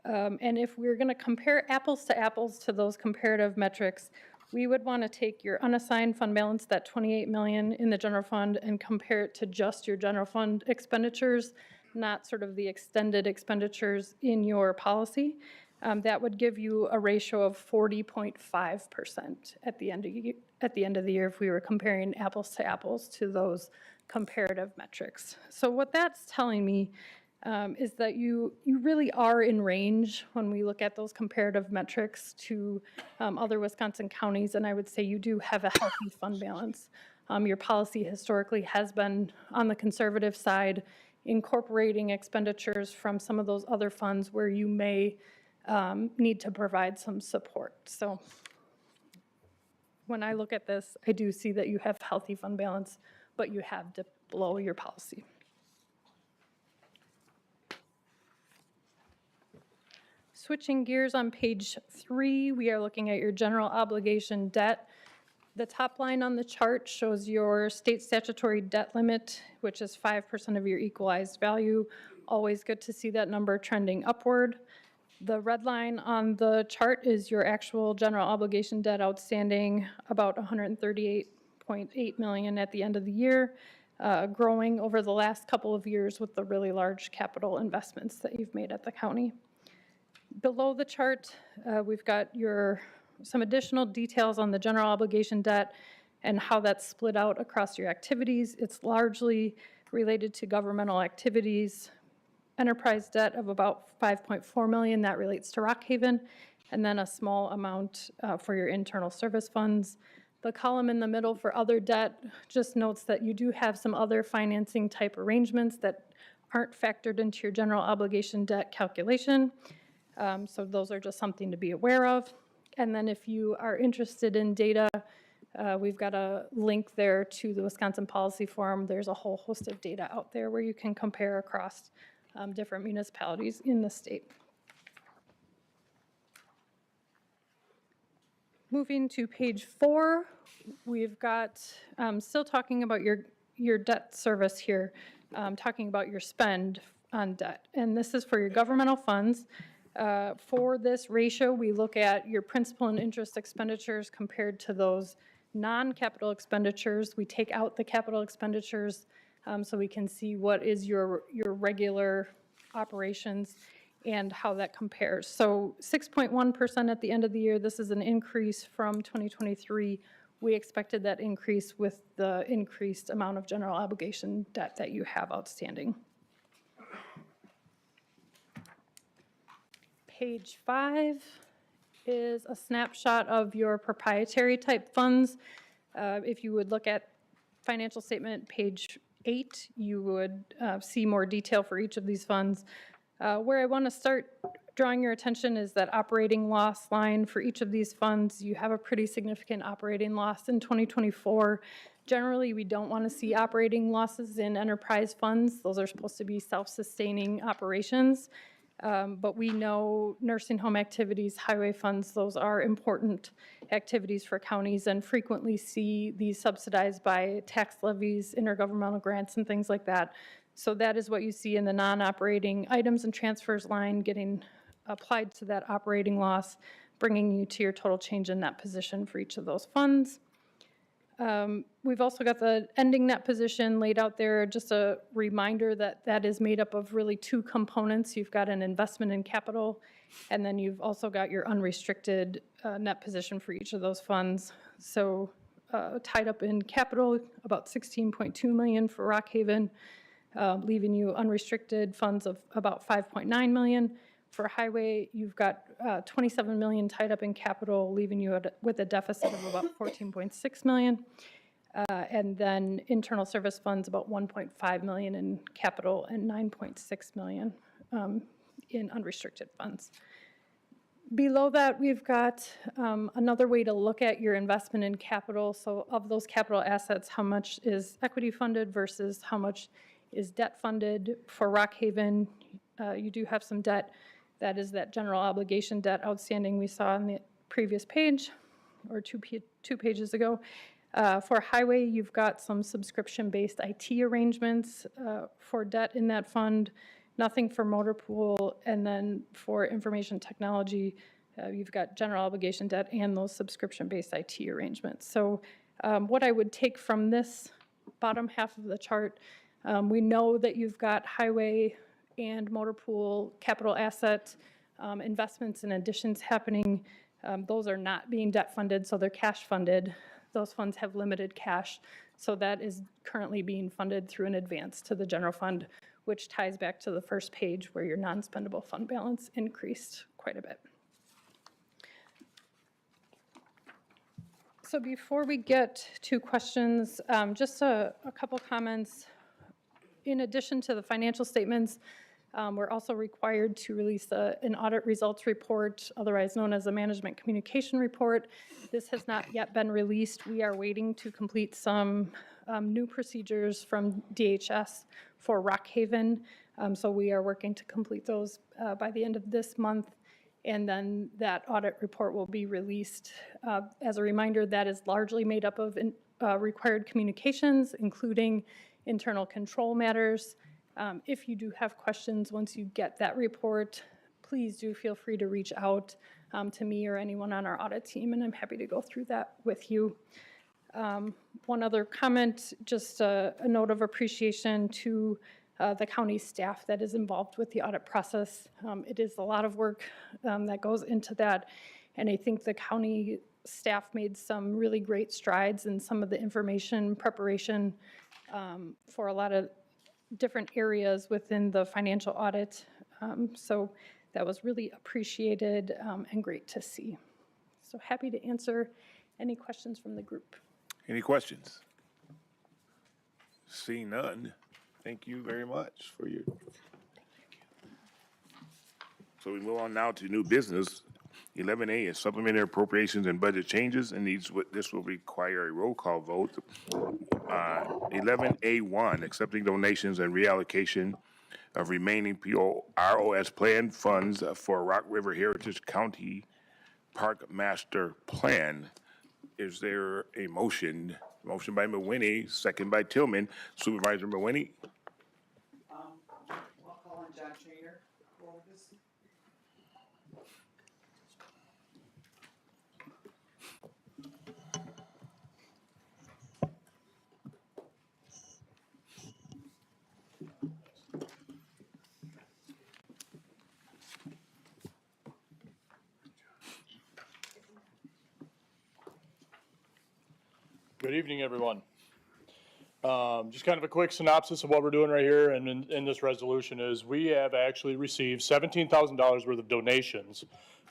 and if we're going to compare apples to those comparative metrics, we would want to take your unassigned fund balance, that $28 million in the general fund, and compare it to just your general fund expenditures, not sort of the extended expenditures in your policy. That would give you a ratio of 40.5% at the end of the year if we were comparing apples to those comparative metrics. So what that's telling me is that you really are in range when we look at those comparative metrics to other Wisconsin counties, and I would say you do have a healthy fund balance. Your policy historically has been on the conservative side, incorporating expenditures from some of those other funds where you may need to provide some support. So when I look at this, I do see that you have healthy fund balance, but you have dipped below your policy. Switching gears on page 3, we are looking at your general obligation debt. The top line on the chart shows your state statutory debt limit, which is 5% of your equalized value. Always good to see that number trending upward. The red line on the chart is your actual general obligation debt outstanding, about 138.8 million at the end of the year, growing over the last couple of years with the really large capital investments that you've made at the county. Below the chart, we've got some additional details on the general obligation debt and how that's split out across your activities. It's largely related to governmental activities. Enterprise debt of about 5.4 million, that relates to Rock Haven, and then a small amount for your internal service funds. The column in the middle for other debt just notes that you do have some other financing type arrangements that aren't factored into your general obligation debt calculation. So those are just something to be aware of. And then if you are interested in data, we've got a link there to the Wisconsin Policy Forum. There's a whole host of data out there where you can compare across different municipalities in the state. Moving to page 4, we've got, still talking about your debt service here, talking about your spend on debt. And this is for your governmental funds. For this ratio, we look at your principal and interest expenditures compared to those non-capital expenditures. We take out the capital expenditures so we can see what is your regular operations and how that compares. So 6.1% at the end of the year, this is an increase from 2023. We expected that increase with the increased amount of general obligation debt that you have outstanding. Page 5 is a snapshot of your proprietary type funds. If you would look at financial statement page 8, you would see more detail for each of these funds. Where I want to start drawing your attention is that operating loss line for each of these funds. You have a pretty significant operating loss in 2024. Generally, we don't want to see operating losses in enterprise funds. Those are supposed to be self-sustaining operations. But we know nursing home activities, highway funds, those are important activities for counties and frequently see these subsidized by tax levies, intergovernmental grants, and things like that. So that is what you see in the non-operating items and transfers line getting applied to that operating loss, bringing you to your total change in net position for each of those funds. We've also got the ending net position laid out there, just a reminder that that is made up of really two components. You've got an investment in capital, and then you've also got your unrestricted net position for each of those funds. So tied up in capital, about 16.2 million for Rock Haven, leaving you unrestricted funds of about 5.9 million. For highway, you've got 27 million tied up in capital, leaving you with a deficit of about 14.6 million. And then internal service funds, about 1.5 million in capital and 9.6 million in unrestricted funds. Below that, we've got another way to look at your investment in capital. So of those capital assets, how much is equity funded versus how much is debt funded? For Rock Haven, you do have some debt. That is that general obligation debt outstanding we saw on the previous page, or two pages ago. For highway, you've got some subscription-based IT arrangements for debt in that fund, nothing for motor pool, and then for information technology, you've got general obligation debt and those subscription-based IT arrangements. So what I would take from this bottom half of the chart, we know that you've got highway and motor pool capital asset investments and additions happening. Those are not being debt funded, so they're cash funded. Those funds have limited cash, so that is currently being funded through an advance to the general fund, which ties back to the first page where your non-spendable fund balance increased quite a bit. So before we get to questions, just a couple comments. In addition to the financial statements, we're also required to release an audit results report, otherwise known as a management communication report. This has not yet been released. We are waiting to complete some new procedures from DHS for Rock Haven. So we are working to complete those by the end of this month. And then that audit report will be released. As a reminder, that is largely made up of required communications, including internal control matters. If you do have questions once you get that report, please do feel free to reach out to me or anyone on our audit team, and I'm happy to go through that with you. One other comment, just a note of appreciation to the county staff that is involved with the audit process. It is a lot of work that goes into that, and I think the county staff made some really great strides in some of the information preparation for a lot of different areas within the financial audit. So that was really appreciated and great to see. So happy to answer any questions from the group. Any questions? Seeing none, thank you very much for your. So we move on now to new business. 11A is supplementary appropriations and budget changes, and this will require a roll call vote. 11A1, accepting donations and reallocation of remaining ROS plan funds for Rock River Heritage County Park Master Plan. Is there a motion? Motion by Mawhinney, second by Tillman. Supervisor Mawhinney? I'll call on John Trainer for this. Good evening, everyone. Just kind of a quick synopsis of what we're doing right here and in this resolution is we have actually received $17,000 worth of donations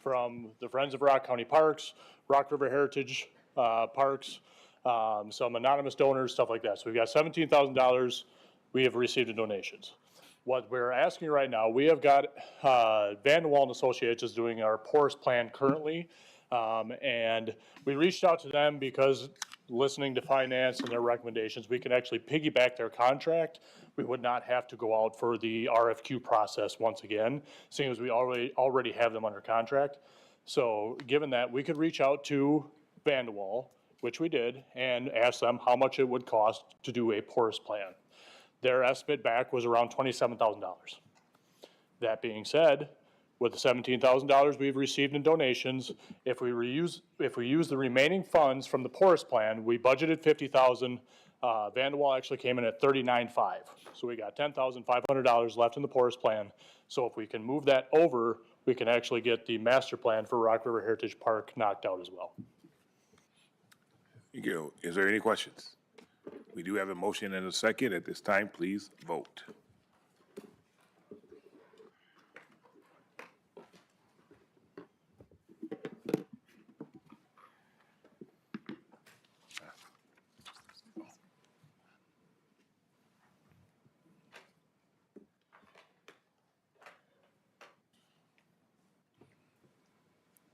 from the Friends of Rock County Parks, Rock River Heritage Parks, some anonymous donors, stuff like that. So we've got $17,000 we have received in donations. What we're asking right now, we have got Van de Waal and Associates is doing our PORS plan currently. And we reached out to them because listening to finance and their recommendations, we can actually piggyback their contract. We would not have to go out for the RFQ process once again, seeing as we already have them under contract. So given that, we could reach out to Van de Waal, which we did, and ask them how much it would cost to do a PORS plan. Their estimate back was around $27,000. That being said, with the $17,000 we've received in donations, if we use the remaining funds from the PORS plan, we budgeted $50,000. Van de Waal actually came in at $39,500. So we got $10,500 left in the PORS plan. So if we can move that over, we can actually get the master plan for Rock River Heritage Park knocked out as well. Thank you. Is there any questions? We do have a motion and a second. At this time, please vote.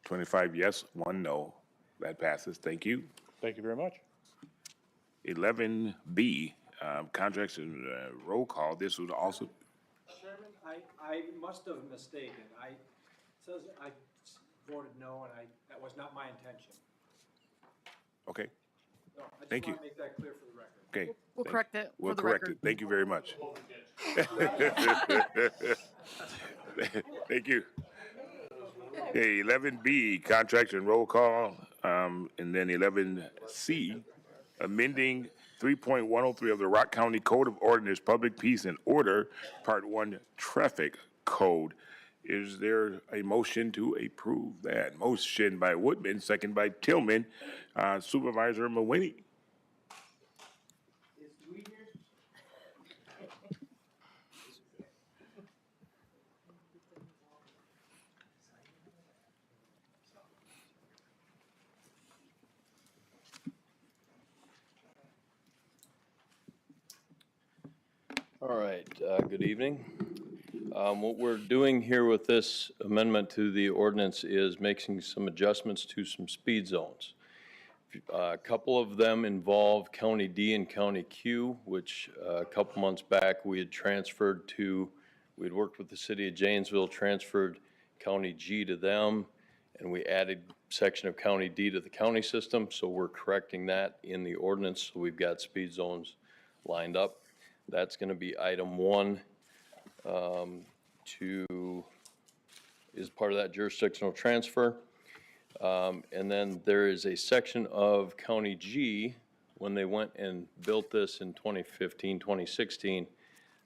$25 yes, 1 no. That passes. Thank you. Thank you very much. 11B, contracts and roll call. This was also. Chairman, I must have mistaken. It says I voted no, and that was not my intention. Okay. No, I Thank just you. want to make that clear for the record. Okay. We'll correct it We'll for the correct record. it. Thank you very much. Thank you. Okay, 11B, contracts and roll call, and then 11C, amending 3.103 of the Rock County Code of Ordinance, Public Peace and Order, Part 1, Traffic Code. Is there a motion to approve that? Motion by Woodman, second by Tillman. Supervisor Mawhinney. All right, good evening. What we're doing here with this amendment to the ordinance is making some adjustments to some speed zones. A couple of them involve County D and County Q, which a couple months back we had transferred to, we'd worked with the city of Janesville, transferred County G to them, and we added section of County D to the county system, so we're correcting that in the ordinance, so we've got speed zones lined up. That's going to be item 1 to is part of that jurisdictional transfer. And then there is a section of County G, when they went and built this in 2015, 2016,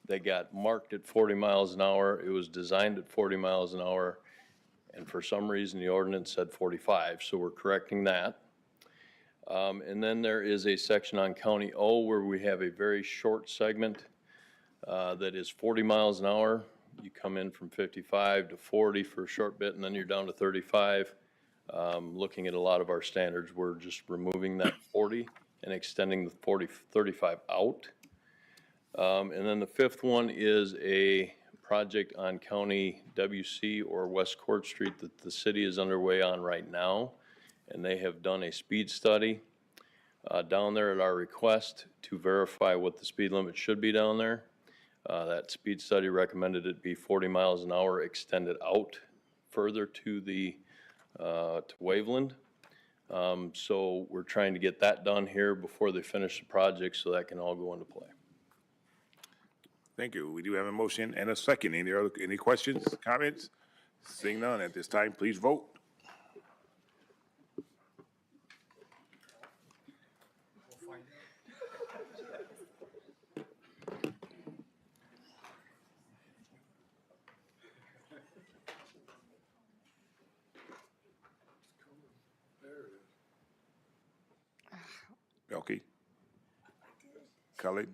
they got marked at 40 miles an hour. It was designed at 40 miles an hour, and for some reason, the ordinance said 45, so we're correcting that. And then there is a section on County O where we have a very short segment that is 40 miles an hour. You come in from 55 to 40 for a short bit, and then you're down to 35. Looking at a lot of our standards, we're just removing that 40 and extending the 35 out. And then the fifth one is a project on County WC or West Court Street that the city is underway on right now. And they have done a speed study down there at our request to verify what the speed limit should be down there. That speed study recommended it be 40 miles an hour extended out further to the to Waveland. So we're trying to get that done here before they finish the project so that can all go into play. Thank you. We do have a motion and a second. Any questions, comments? Seeing none at this time, please vote. Belkey? Cullen?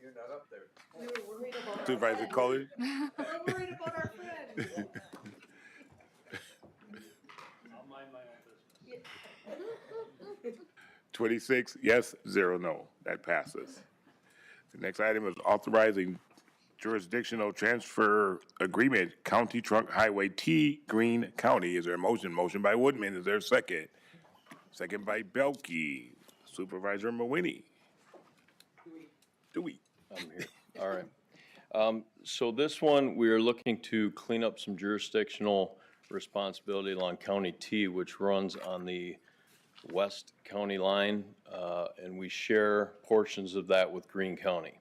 You're not up there. Supervisor Cullen? We're worried about our friend. 26 yes, 0 no. That passes. The next item is authorizing jurisdictional transfer agreement, County Trunk Highway T, Greene County. Is there a motion? Motion by Woodman. Is there a second? Second by Belkey. Supervisor Mawini. Dewey. I'm here. All right. So this one, we are looking to clean up some jurisdictional responsibility along County T, which runs on the west county line, and we share portions of that with Greene County.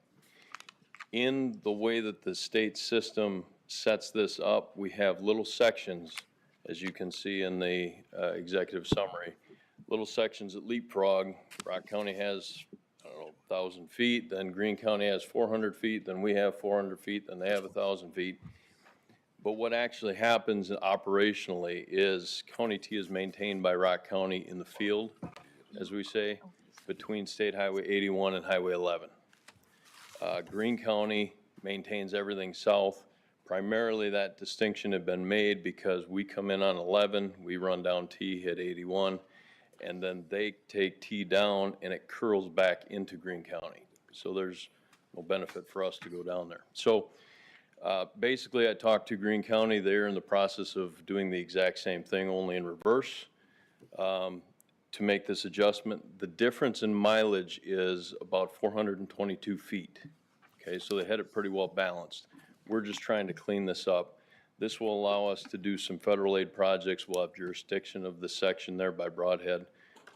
In the way that the state system sets this up, we have little sections, as you can see in the executive summary, little sections that leapfrog. Rock County has, I don't know, 1,000 feet, then Greene County has 400 feet, then we have 400 feet, then they have 1,000 feet. But what actually happens operationally is County T is maintained by Rock County in the field, as we say, between State Highway 81 and Highway 11. Greene County maintains everything south. Primarily, that distinction had been made because we come in on 11, we run down T, hit 81, and then they take T down and it curls back into Greene County. So there's no benefit for us to go down there. So basically, I talked to Greene County. They're in the process of doing the exact same thing, only in reverse, to make this adjustment. The difference in mileage is about 422 feet. Okay, so they had it pretty well balanced. We're just trying to clean this up. This will allow us to do some federal aid projects. We'll have jurisdiction of the section there by Broadhead,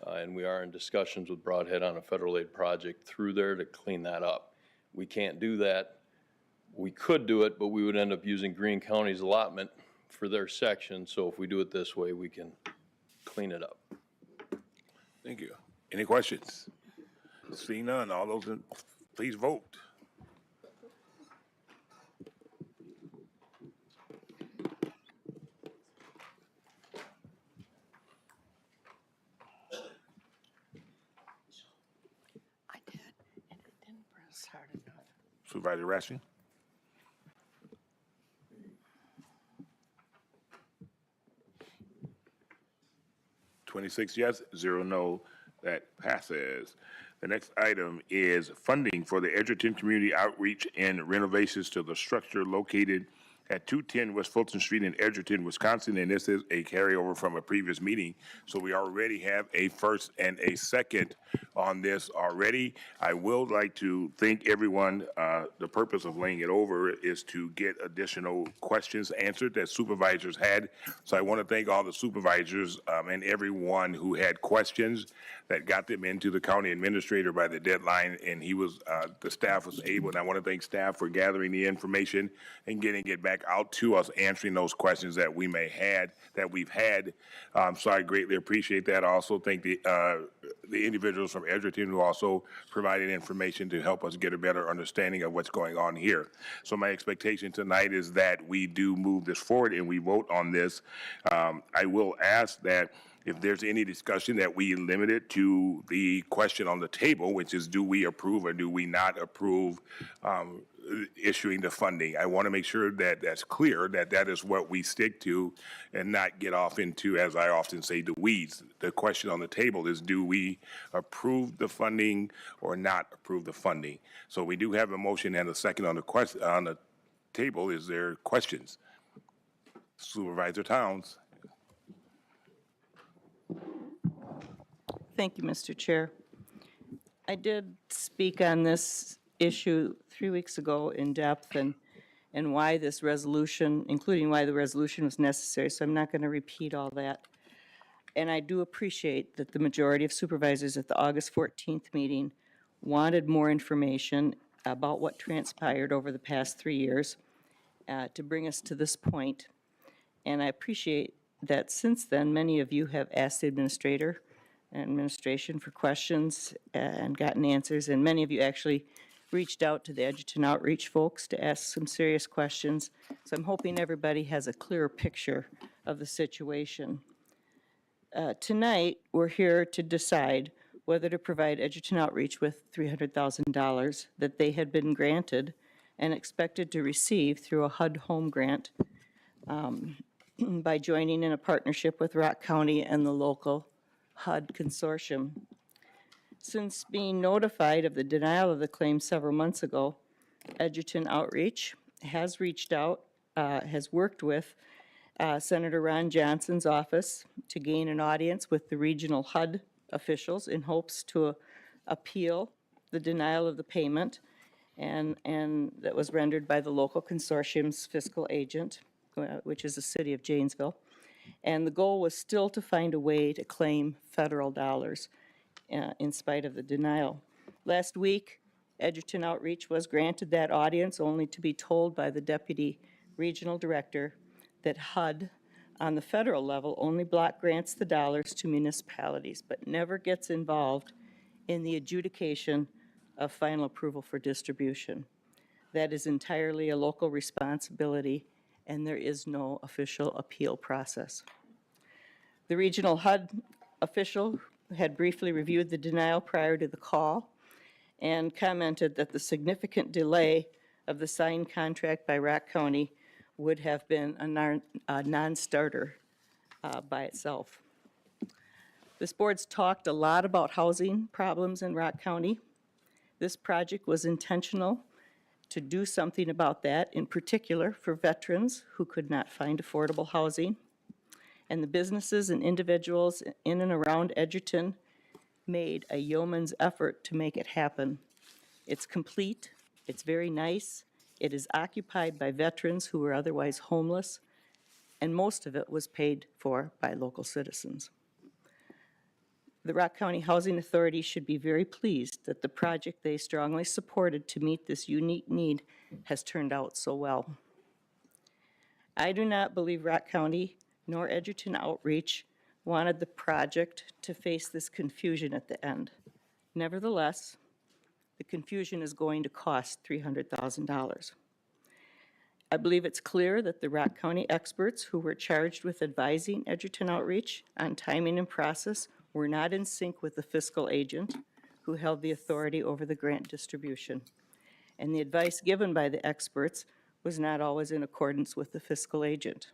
and we are in discussions with Broadhead on a federal aid project through there to clean that up. We can't do that. We could do it, but we would end up using Greene County's allotment for their section. So if we do it this way, we can clean it up. Thank you. Any questions? Seeing none, all those in, please vote. I did, and it didn't press hard enough. Supervisor Rashi? Twenty-six yes, 0 no. That passes. The next item is funding for the Edgerton Community Outreach and renovations to the structure located at 210 West Fulton Street in Edgerton, Wisconsin, and this is a carryover from a previous meeting. So we already have a first and a second on this already. I would like to thank everyone. The purpose of laying it over is to get additional questions answered that supervisors had. So I want to thank all the supervisors and everyone who had questions that got them into the county administrator by the deadline, and the staff was able, and I want to thank staff for gathering the information and getting it back out to us, answering those questions that we've had. So I greatly appreciate that. I also thank the individuals from Edgerton who also provided information to help us get a better understanding of what's going on here. So my expectation tonight is that we do move this forward and we vote on this. I will ask that if there's any discussion, that we limit it to the question on the table, which is, do we approve or do we not approve issuing the funding? I want to make sure that that's clear, that that is what we stick to and not get off into, as I often say, the weeds. The question on the table is, do we approve the funding or not approve the funding? So we do have a motion and a second on the table. Is there questions? Supervisor Towns. Thank you, Mr. Chair. I did speak on this issue 3 weeks ago in depth and why this resolution, including why the resolution was necessary, so I'm not going to repeat all that. And I do appreciate that the majority of supervisors at the August 14th meeting wanted more information about what transpired over the past 3 years to bring us to this point. And I appreciate that since then, many of you have asked the administrator and administration for questions and gotten answers, and many of you actually reached out to the Edgerton Outreach folks to ask some serious questions. So I'm hoping everybody has a clearer picture of the situation. Tonight, we're here to decide whether to provide Edgerton Outreach with $300,000 that they had been granted and expected to receive through a HUD home grant by joining in a partnership with Rock County and the local HUD consortium. Since being notified of the denial of the claim several months ago, Edgerton Outreach has reached out, has worked with Senator Ron Johnson's office to gain an audience with the regional HUD officials in hopes to appeal the denial of the payment, and that was rendered by the local consortium's fiscal agent, which is the city of Janesville. And the goal was still to find a way to claim federal dollars in spite of the denial. Last week, Edgerton Outreach was granted that audience, only to be told by the deputy regional director that HUD on the federal level only block grants the dollars to municipalities, but never gets involved in the adjudication of final approval for distribution. That is entirely a local responsibility, and there is no official appeal process. The regional HUD official had briefly reviewed the denial prior to the call and commented that the significant delay of the signed contract by Rock County would have been a non-starter by itself. This board's talked a lot about housing problems in Rock County. This project was intentional to do something about that, in particular for veterans who could not find affordable housing. And the businesses and individuals in and around Edgerton made a yeoman's effort to make it happen. It's complete, it's very nice, it is occupied by veterans who were otherwise homeless, and most of it was paid for by local citizens. The Rock County Housing Authority should be very pleased that the project they strongly supported to meet this unique need has turned out so well. I do not believe Rock County nor Edgerton Outreach wanted the project to face this confusion at the end. Nevertheless, the confusion is going to cost $300,000. I believe it's clear that the Rock County experts who were charged with advising Edgerton Outreach on timing and process were not in sync with the fiscal agent who held the authority over the grant distribution. And the advice given by the experts was not always in accordance with the fiscal agent.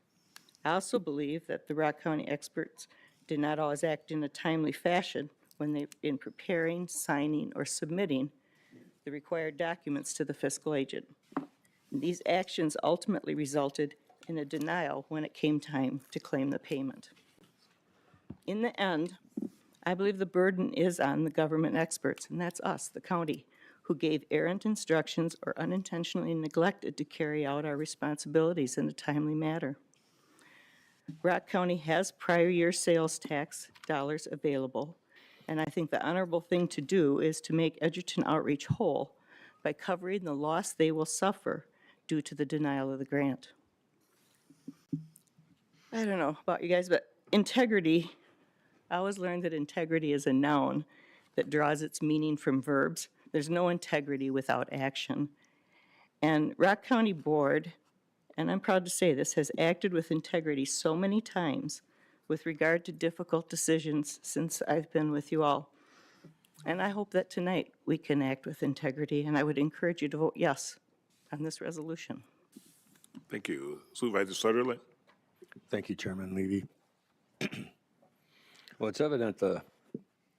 I also believe that the Rock County experts did not always act in a timely fashion in preparing, signing, or submitting the required documents to the fiscal agent. These actions ultimately resulted in a denial when it came time to claim the payment. In the end, I believe the burden is on the government experts, and that's us, the county, who gave errant instructions or unintentionally neglected to carry out our responsibilities in a timely manner. Rock County has prior year sales tax dollars available, and I think the honorable thing to do is to make Edgerton Outreach whole by covering the loss they will suffer due to the denial of the grant. I don't know about you guys, but integrity, I always learned that integrity is a noun that draws its meaning from verbs. There's no integrity without action. And Rock County Board, and I'm proud to say this, has acted with integrity so many times with regard to difficult decisions since I've been with you all. And I hope that tonight we can act with integrity, and I would encourage you to vote yes on this resolution. Thank you. Supervisor Sutherland? Thank you, Chairman Levy. Well, it's evident the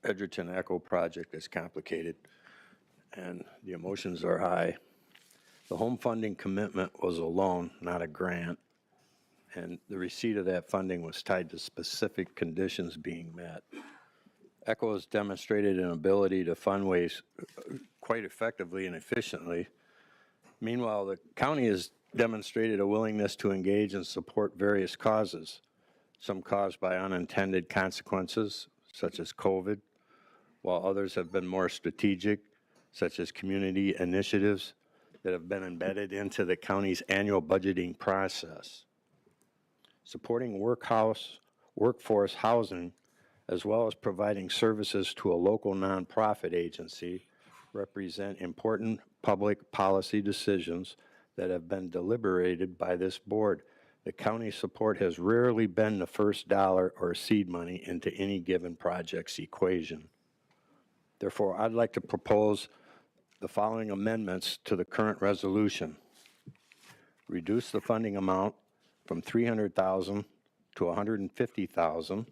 Edgerton Echo project is complicated and the emotions are high. The home funding commitment was a loan, not a grant, and the receipt of that funding was tied to specific conditions being met. Echo has demonstrated an ability to fund waste quite effectively and efficiently. Meanwhile, the county has demonstrated a willingness to engage and support various causes, some caused by unintended consequences, such as COVID, while others have been more strategic, such as community initiatives that have been embedded into the county's annual budgeting process. Supporting workforce housing, as well as providing services to a local nonprofit agency, represent important public policy decisions that have been deliberated by this board. The county support has rarely been the first dollar or seed money into any given project's equation. Therefore, I'd like to propose the following amendments to the current resolution. Reduce the funding amount from $300,000 to $150,000.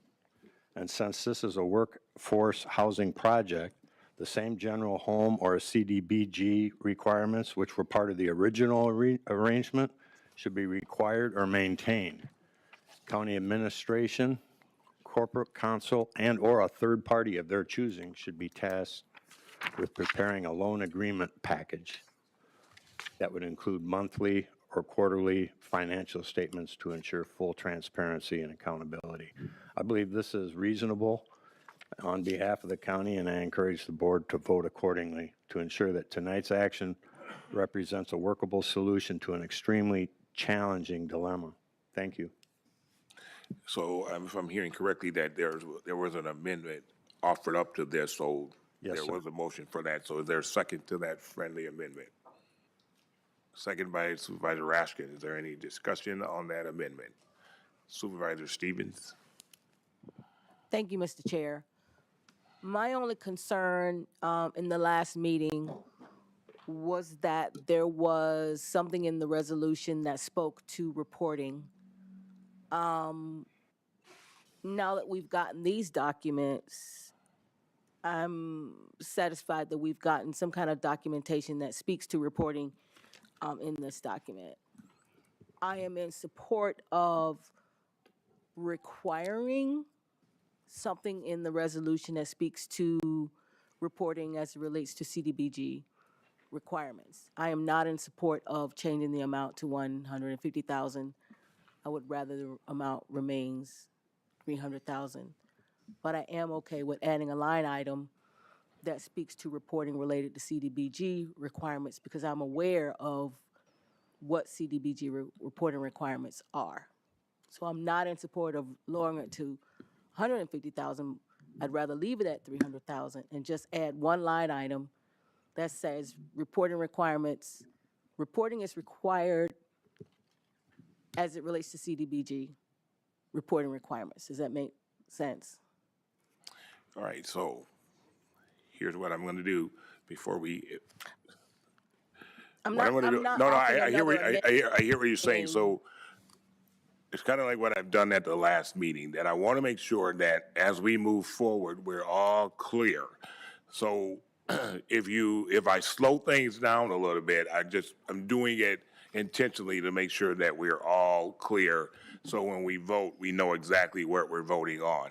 And since this is a workforce housing project, the same general home or CDBG requirements, which were part of the original arrangement, should be required or maintained. County administration, corporate counsel, and/or a third party of their choosing should be tasked with preparing a loan agreement package that would include monthly or quarterly financial statements to ensure full transparency and accountability. I believe this is reasonable on behalf of the county, and I encourage the board to vote accordingly to ensure that tonight's action represents a workable solution to an extremely challenging dilemma. Thank you. So if I'm hearing correctly, that there was an amendment offered up to this, so Yes, there sir. was a motion for that. So is there a second to that friendly amendment? Second by Supervisor Raskin. Is there any discussion on that amendment? Supervisor Stevens? Thank you, Mr. Chair. My only concern in the last meeting was that there was something in the resolution that spoke to reporting. Now that we've gotten these documents, I'm satisfied that we've gotten some kind of documentation that speaks to reporting in this document. I am in support of requiring something in the resolution that speaks to reporting as it relates to CDBG requirements. I am not in support of changing the amount to $150,000. I would rather the amount remains $300,000. But I am okay with adding a line item that speaks to reporting related to CDBG requirements because I'm aware of what CDBG reporting requirements are. So I'm not in support of lowering it to $150,000. I'd rather leave it at $300,000 and just add one line item that says reporting requirements. Reporting is required as it relates to CDBG reporting requirements. Does that make sense? All right, so here's what I'm going to do before we. I'm what not, I'm going to I'm do. not No, offering I hear what another I hear what you're saying. thing. So it's kind of like what I've done at the last meeting. That I want to make sure that as we move forward, we're all clear. So if I slow things down a little bit, I'm doing it intentionally to make sure that we're all clear. So when we vote, we know exactly what we're voting on.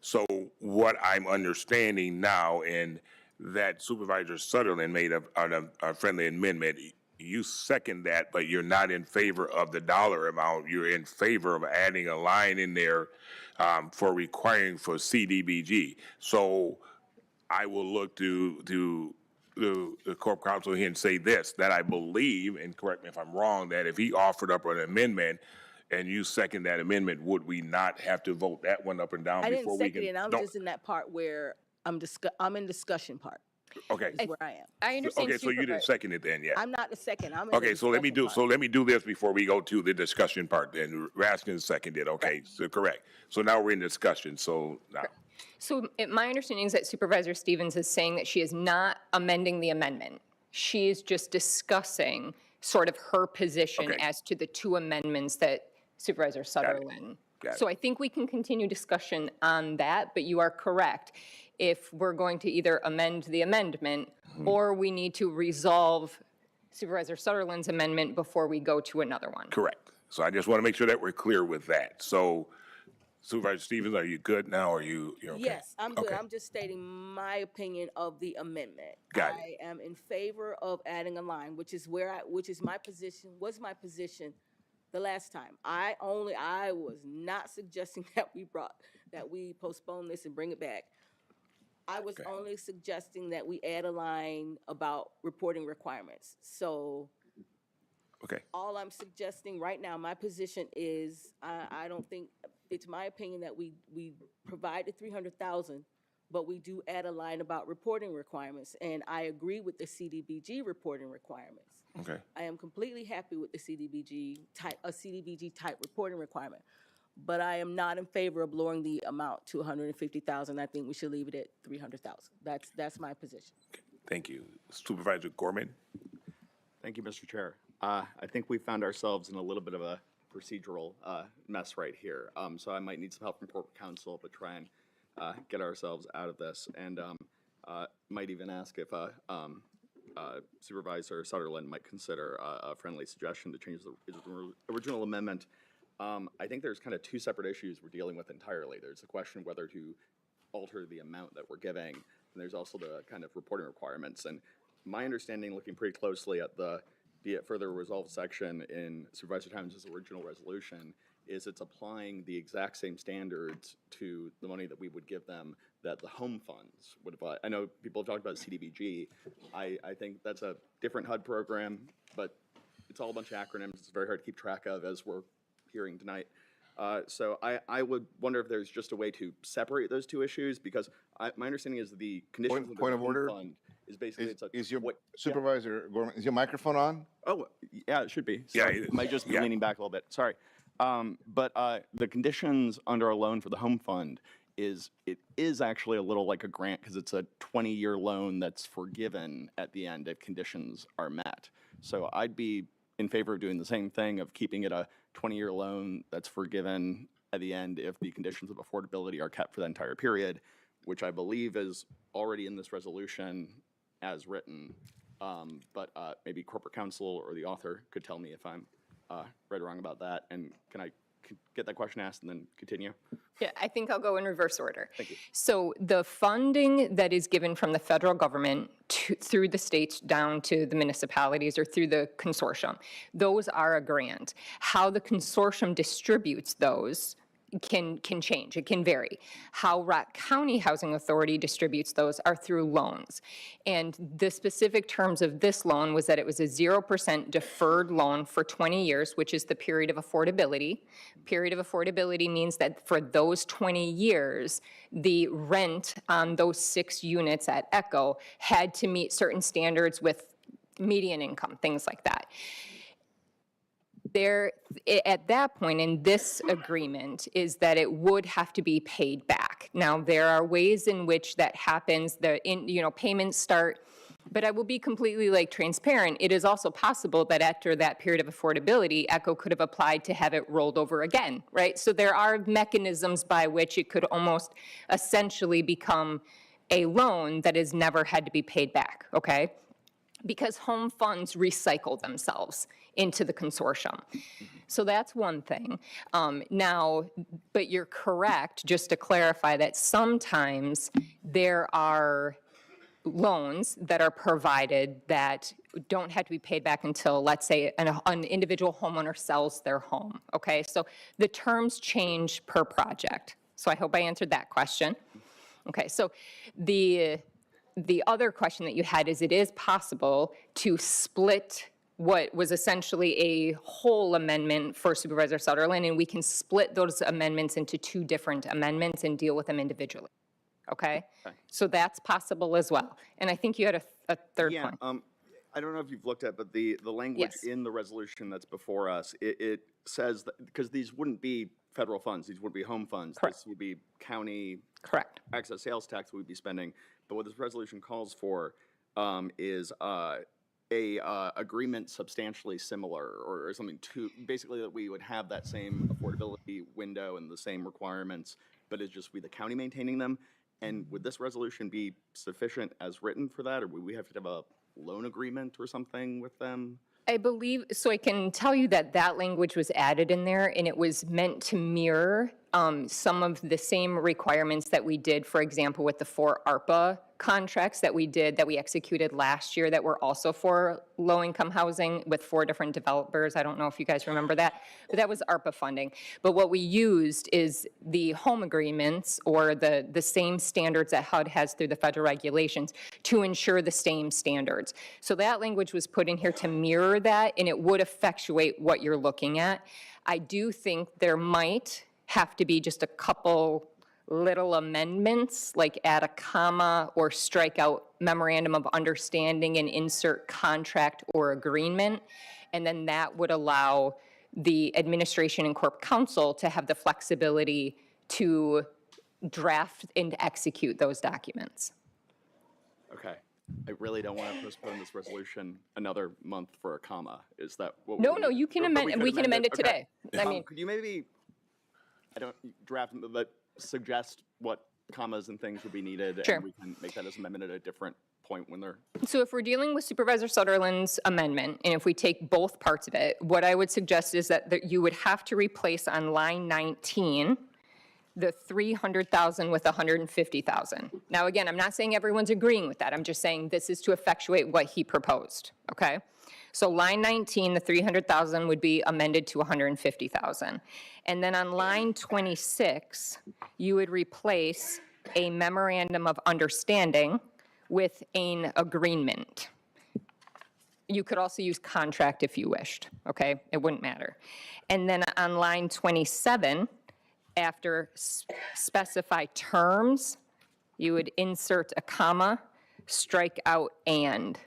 So what I'm understanding now, and that Supervisor Sutherland made a friendly amendment, you second that, but you're not in favor of the dollar amount. You're in favor of adding a line in there for requiring for CDBG. So I will look to the Corp Counsel here and say this, that I believe, and correct me if I'm wrong, that if he offered up an amendment and you second that amendment, would we not have to vote that one up and down I before didn't we second can? it, I'm don't- just in that part where I'm in discussion part, Okay. is where I am. I understand. Okay, so you didn't second it then yet? I'm not the second, I'm in the Okay, so let me discussion part. do this before we go to the discussion part then. Raskin seconded, okay, so correct. So now we're in discussion, so now. So my understanding is that Supervisor Stevens is saying that she is not amending the amendment. She is just discussing sort of her position Okay. as to the two amendments that Supervisor Sutherland. Got it. So I think we can continue discussion on that, but you are correct. If we're going to either amend the amendment or we need to resolve Supervisor Sutherland's amendment before we go to another one. Correct. So I just want to make sure that we're clear with that. So Supervisor Stevens, are you good now, or you're okay? Yes, I'm good. Okay. I'm just stating my opinion of the amendment. Got it. I am in favor of adding a line, which is my position, was my position the last time. I was not suggesting that we postpone this and bring it back. I was only suggesting that we add a line about reporting requirements. So Okay. all I'm suggesting right now, my position is, I don't think, it's my opinion that we provide the 300,000, but we do add a line about reporting requirements, and I agree with the CDBG reporting requirements. Okay. I am completely happy with the CDBG type reporting requirement, but I am not in favor of lowering the amount to 150,000. I think we should leave it at 300,000. That's my position. Thank you. Supervisor Gorman? Thank you, Mr. Chair. I think we found ourselves in a little bit of a procedural mess right here. So I might need some help from corporate counsel to try and get ourselves out of this. And might even ask if Supervisor Sutherland might consider a friendly suggestion to change the original amendment. I think there's kind of two separate issues we're dealing with entirely. There's the question of whether to alter the amount that we're giving, and there's also the kind of reporting requirements. And my understanding, looking pretty closely at the be it further resolved section in Supervisor Towns' original resolution, is it's applying the exact same standards to the money that we would give them that the home funds would apply. I know people have talked about CDBG. I think that's a different HUD program, but it's all a bunch of acronyms. It's very hard to keep track of, as we're hearing tonight. So I would wonder if there's just a way to separate those two issues, because my understanding is the conditions of the Point of home order? fund is basically Is your Supervisor Gorman, is your microphone on? Oh, yeah, it should be. Yeah, Sorry, it is. might just be Yeah. leaning back a little bit. Sorry. But the conditions under a loan for the home fund it is actually a little like a grant, because it's a 20-year loan that's forgiven at the end if conditions are met. So I'd be in favor of doing the same thing, of keeping it a 20-year loan that's forgiven at the end if the conditions of affordability are kept for the entire period, which I believe is already in this resolution as written. But maybe corporate counsel or the author could tell me if I'm right or wrong about that. And can I get that question asked and then continue? Yeah, I think I'll go in reverse order. Thank you. So the funding that is given from the federal government through the states down to the municipalities or through the consortium, those are a grant. How the consortium distributes those can change. It can vary. How Rock County Housing Authority distributes those are through loans. And the specific terms of this loan was that it was a 0% deferred loan for 20 years, which is the period of affordability. Period of affordability means that for those 20 years, the rent on those 6 units at Echo had to meet certain standards with median income, things like that. There, at that point in this agreement, is that it would have to be paid back. Now, there are ways in which that happens. Payments start, but I will be completely transparent. It is also possible that after that period of affordability, ECHO could have applied to have it rolled over again, right? So there are mechanisms by which it could almost essentially become a loan that has never had to be paid back, okay? Because home funds recycle themselves into the consortium. So that's one thing. Now, but you're correct, just to clarify, that sometimes there are loans that are provided that don't have to be paid back until, let's say, an individual homeowner sells their home, okay? So the terms change per project. So I hope I answered that question. Okay, so the other question that you had is, it is possible to split what was essentially a whole amendment for Supervisor Sutherland, and we can split those amendments into 2 different amendments and deal with them individually. Okay? So that's possible as well. And I think you had a third point. I don't know if you've looked at, but the language Yes. in the resolution that's before us, it says that, because these wouldn't be federal funds, these would be home funds. Correct. This would be county. Correct. Excess sales tax we'd be spending. But what this resolution calls for is a agreement substantially similar, or something to, basically that we would have that same affordability window and the same requirements, but it's just the county maintaining them. And would this resolution be sufficient as written for that, or would we have to have a loan agreement or something with them? I believe, so I can tell you that that language was added in there, and it was meant to mirror some of the same requirements that we did, for example, with the 4 ARPA contracts that we executed last year that were also for low-income housing with 4 different developers. I don't know if you guys remember that, but that was ARPA funding. But what we used is the home agreements, or the same standards that HUD has through the federal regulations, to ensure the same standards. So that language was put in here to mirror that, and it would effectuate what you're looking at. I do think there might have to be just a couple little amendments, like add a comma or strike out memorandum of understanding and insert contract or agreement. And then that would allow the administration and corp counsel to have the flexibility to draft and execute those documents. Okay. I really don't want to postpone this resolution another month for a comma. Is that what? No, you can amend, and we can amend it today. I mean, could you maybe, draft, but suggest what commas and things would be needed? Sure. And we can make that as amendment at a different point when they're. so if we're dealing with Supervisor Sutherland's amendment, and if we take both parts of it, what I would suggest is that you would have to replace on line 19, the 300,000 with 150,000. Now, again, I'm not saying everyone's agreeing with that. I'm just saying this is to effectuate what he proposed, okay? So line 19, the 300,000 would be amended to 150,000. And then on line 26, you would replace a memorandum of understanding with an agreement. You could also use contract if you wished, okay? It wouldn't matter. And then on line 27, after specify terms, you would insert a comma, strike out and.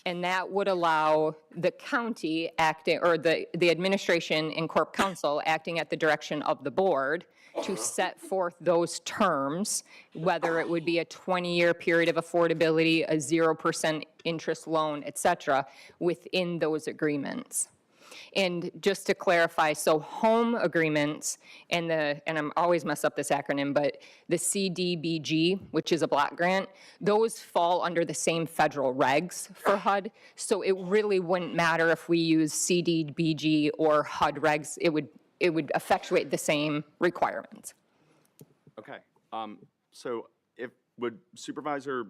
And that would allow the county acting, or the administration and corp counsel acting at the direction of the board to set forth those terms, whether it would be a 20-year period of affordability, a 0% interest loan, et cetera, within those agreements. And just to clarify, so home agreements and I'm always mess up this acronym, but the CDBG, which is a block grant, those fall under the same federal regs for HUD. So it really wouldn't matter if we use CDBG or HUD regs. It would effectuate the same requirements. Okay. So would Supervisor,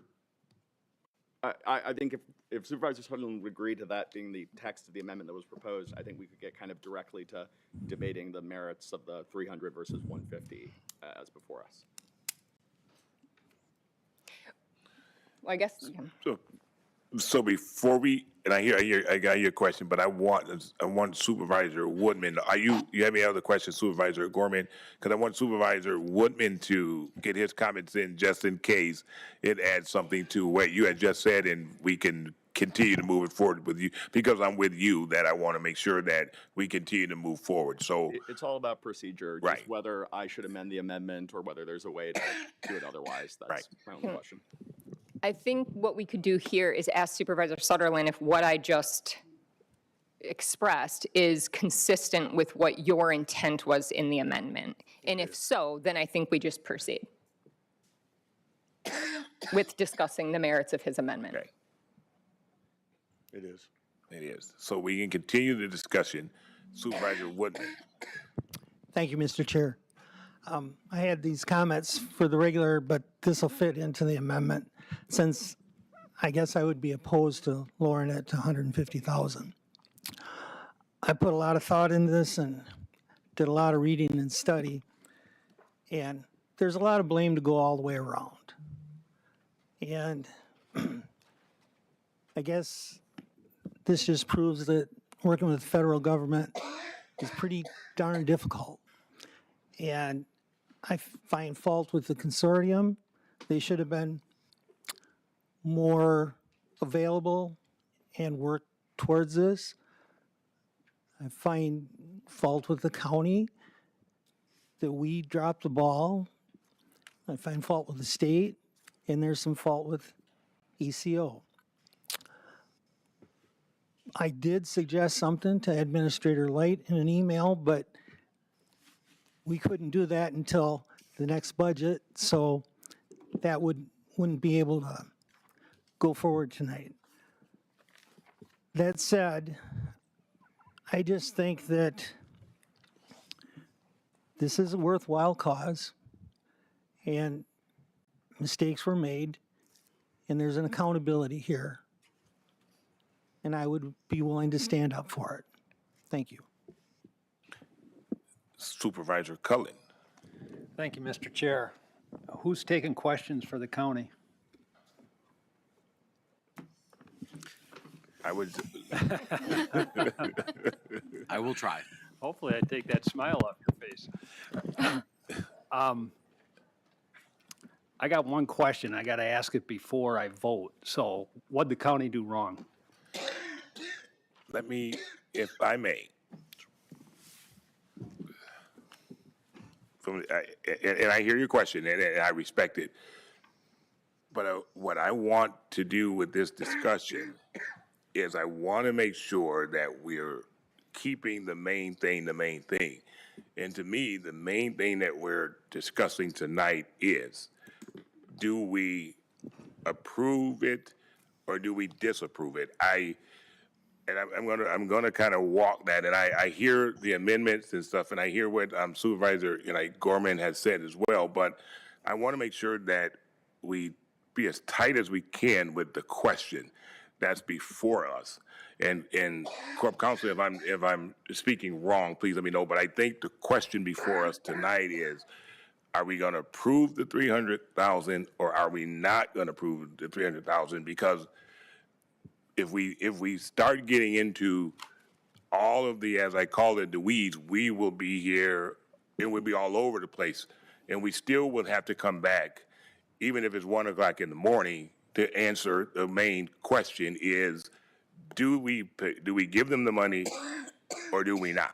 I think if Supervisor Sutherland would agree to that being the text of the amendment that was proposed, I think we could get kind of directly to debating the merits of the 300 versus 150 as before us. Well, I guess. So before and I got your question, but I want Supervisor Woodman. You have any other questions, Supervisor Gorman? Because I want Supervisor Woodman to get his comments in just in case it adds something to what you had just said, and we can continue to move it forward with you, because I'm with you that I want to make sure that we continue to move forward. So It's all about procedure, just whether I should amend the amendment or whether there's a way to do it otherwise. That's my only question. I think what we could do here is ask Supervisor Sutherland if what I just expressed is consistent with what your intent was in the amendment. And if so, then I think we just proceed. with discussing the merits of his amendment. Okay. It is. It is. So we can continue the discussion. Supervisor Woodman. Thank you, Mr. Chair. I had these comments for the regular, but this will fit into the amendment, since I guess I would be opposed to lowering it to 150,000. I put a lot of thought into this and did a lot of reading and study, and there's a lot of blame to go all the way around. And I guess this just proves that working with the federal government is pretty darn difficult. And I find fault with the consortium. They should have been more available and worked towards this. I find fault with the county that we dropped the ball. I find fault with the state, and there's some fault with ECO. I did suggest something to Administrator Light in an email, but we couldn't do that until the next budget, so that wouldn't be able to go forward tonight. That said, I just think that this is a worthwhile cause, and mistakes were made, and there's an accountability here, and I would be willing to stand up for it. Thank you. Supervisor Cullen. Thank you, Mr. Chair. Who's taking questions for the county? I would. I will try. Hopefully I take that smile off your face. I got one question. I got to ask it before I vote. So what'd the county do wrong? Let me, if I may. And I hear your question, and I respect it. But what I want to do with this discussion is I want to make sure that we're keeping the main thing the main thing. And to me, the main thing that we're discussing tonight is, do we approve it or do we disapprove it? I'm gonna kind of walk that, and I hear the amendments and stuff, and I hear what Supervisor Gorman has said as well. But I want to make sure that we be as tight as we can with the question that's before us. And Corp Counsel, if I'm speaking wrong, please let me know. But I think the question before us tonight is, are we going to approve the 300,000 or are we not going to approve the 300,000? Because if we start getting into all of the, as I call it, the weeds, we will be here, it will be all over the place. And we still will have to come back, even if it's 1 o'clock in the morning, to answer the main question is, do we give them the money or do we not?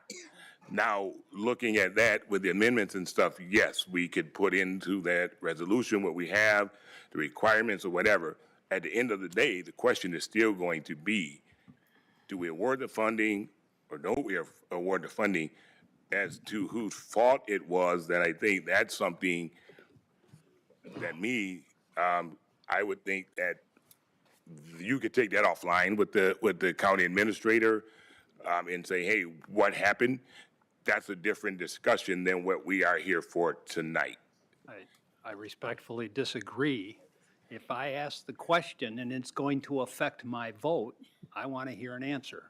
Now, looking at that with the amendments and stuff, yes, we could put into that resolution what we have, the requirements or whatever. At the end of the day, the question is still going to be, do we award the funding or don't we award the funding? As to whose fault it was, then I think that's something that I would think that you could take that offline with the county administrator and say, hey, what happened? That's a different discussion than what we are here for tonight. I respectfully disagree. If I ask the question and it's going to affect my vote, I want to hear an answer.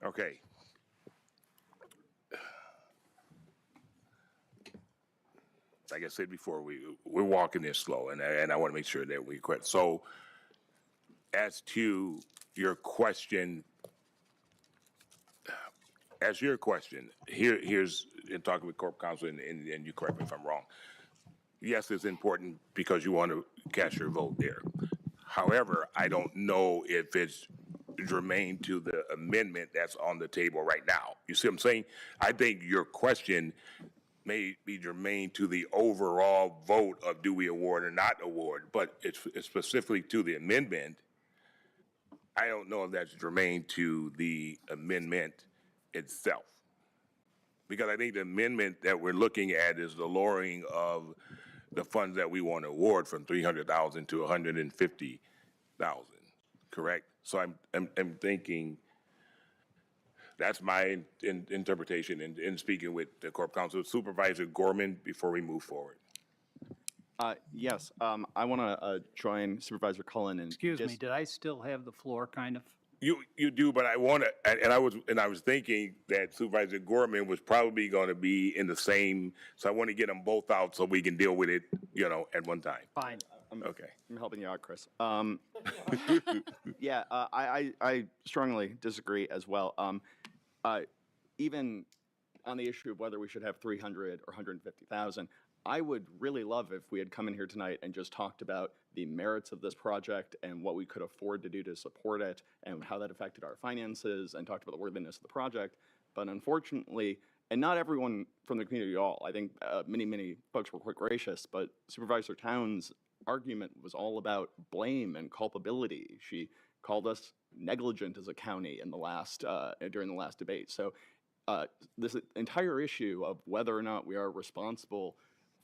Okay. Like I said before, we're walking this slow, and I want to make sure that we quit. So as to your question, here's, in talking with Corp Counsel, and you correct me if I'm wrong. Yes, it's important because you want to cast your vote there. However, I don't know if it's germane to the amendment that's on the table right now. You see what I'm saying? I think your question may be germane to the overall vote of do we award or not award, but it's specifically to the amendment. I don't know if that's germane to the amendment itself. Because I think the amendment that we're looking at is the lowering of the funds that we want to award from $300,000 to $150,000, correct? So I'm thinking, that's my interpretation in speaking with the Corp Counsel. Supervisor Gorman, before we move forward. Yes, I want to join Supervisor Cullen and Excuse me, did I still have the floor, kind of? You do, but I want to, and I was thinking that Supervisor Gorman was probably going to be in the same, so I want to get them both out so we can deal with it, at one time. Fine. Okay. I'm helping you out, Chris. Yeah, I strongly disagree as well. Even on the issue of whether we should have 300 or 150,000, I would really love if we had come in here tonight and just talked about the merits of this project and what we could afford to do to support it and how that affected our finances and talked about the worthiness of the project. But unfortunately, and not everyone from the community at all, I think many folks were quite gracious, but Supervisor Towns' argument was all about blame and culpability. She called us negligent as a county in the last, during the last debate. So this entire issue of whether or not we are responsible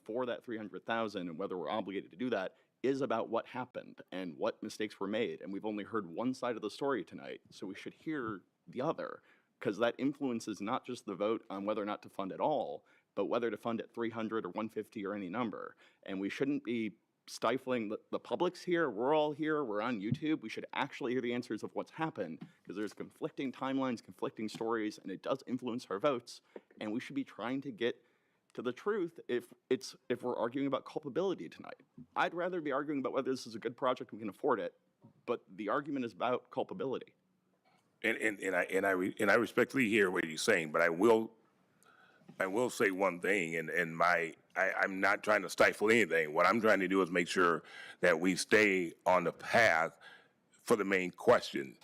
for that 300,000 and whether we're obligated to do that is about what happened and what mistakes were made. And we've only heard one side of the story tonight, so we should hear the other, because that influences not just the vote on whether or not to fund at all, but whether to fund at 300 or 150 or any number. And we shouldn't be stifling the public's here. We're all here. We're on YouTube. We should actually hear the answers of what's happened, because there's conflicting timelines, conflicting stories, and it does influence our votes. And we should be trying to get to the truth if we're arguing about culpability tonight. I'd rather be arguing about whether this is a good project and we can afford it, but the argument is about culpability. And I respectfully hear what you're saying, but I will say one thing, and I'm not trying to stifle anything. What I'm trying to do is make sure that we stay on the path for the main question.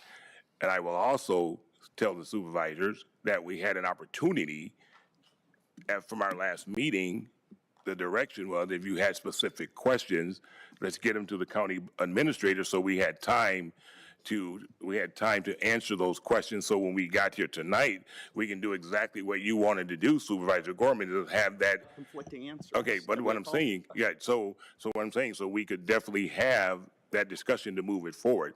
And I will also tell the supervisors that we had an opportunity from our last meeting. The direction was, if you had specific questions, let's get them to the county administrator, so we had time to answer those questions. So when we got here tonight, we can do exactly what you wanted to do, Supervisor Gorman, to have that conflicting answers. Okay, but what I'm saying, so what I'm saying, so we could definitely have that discussion to move it forward.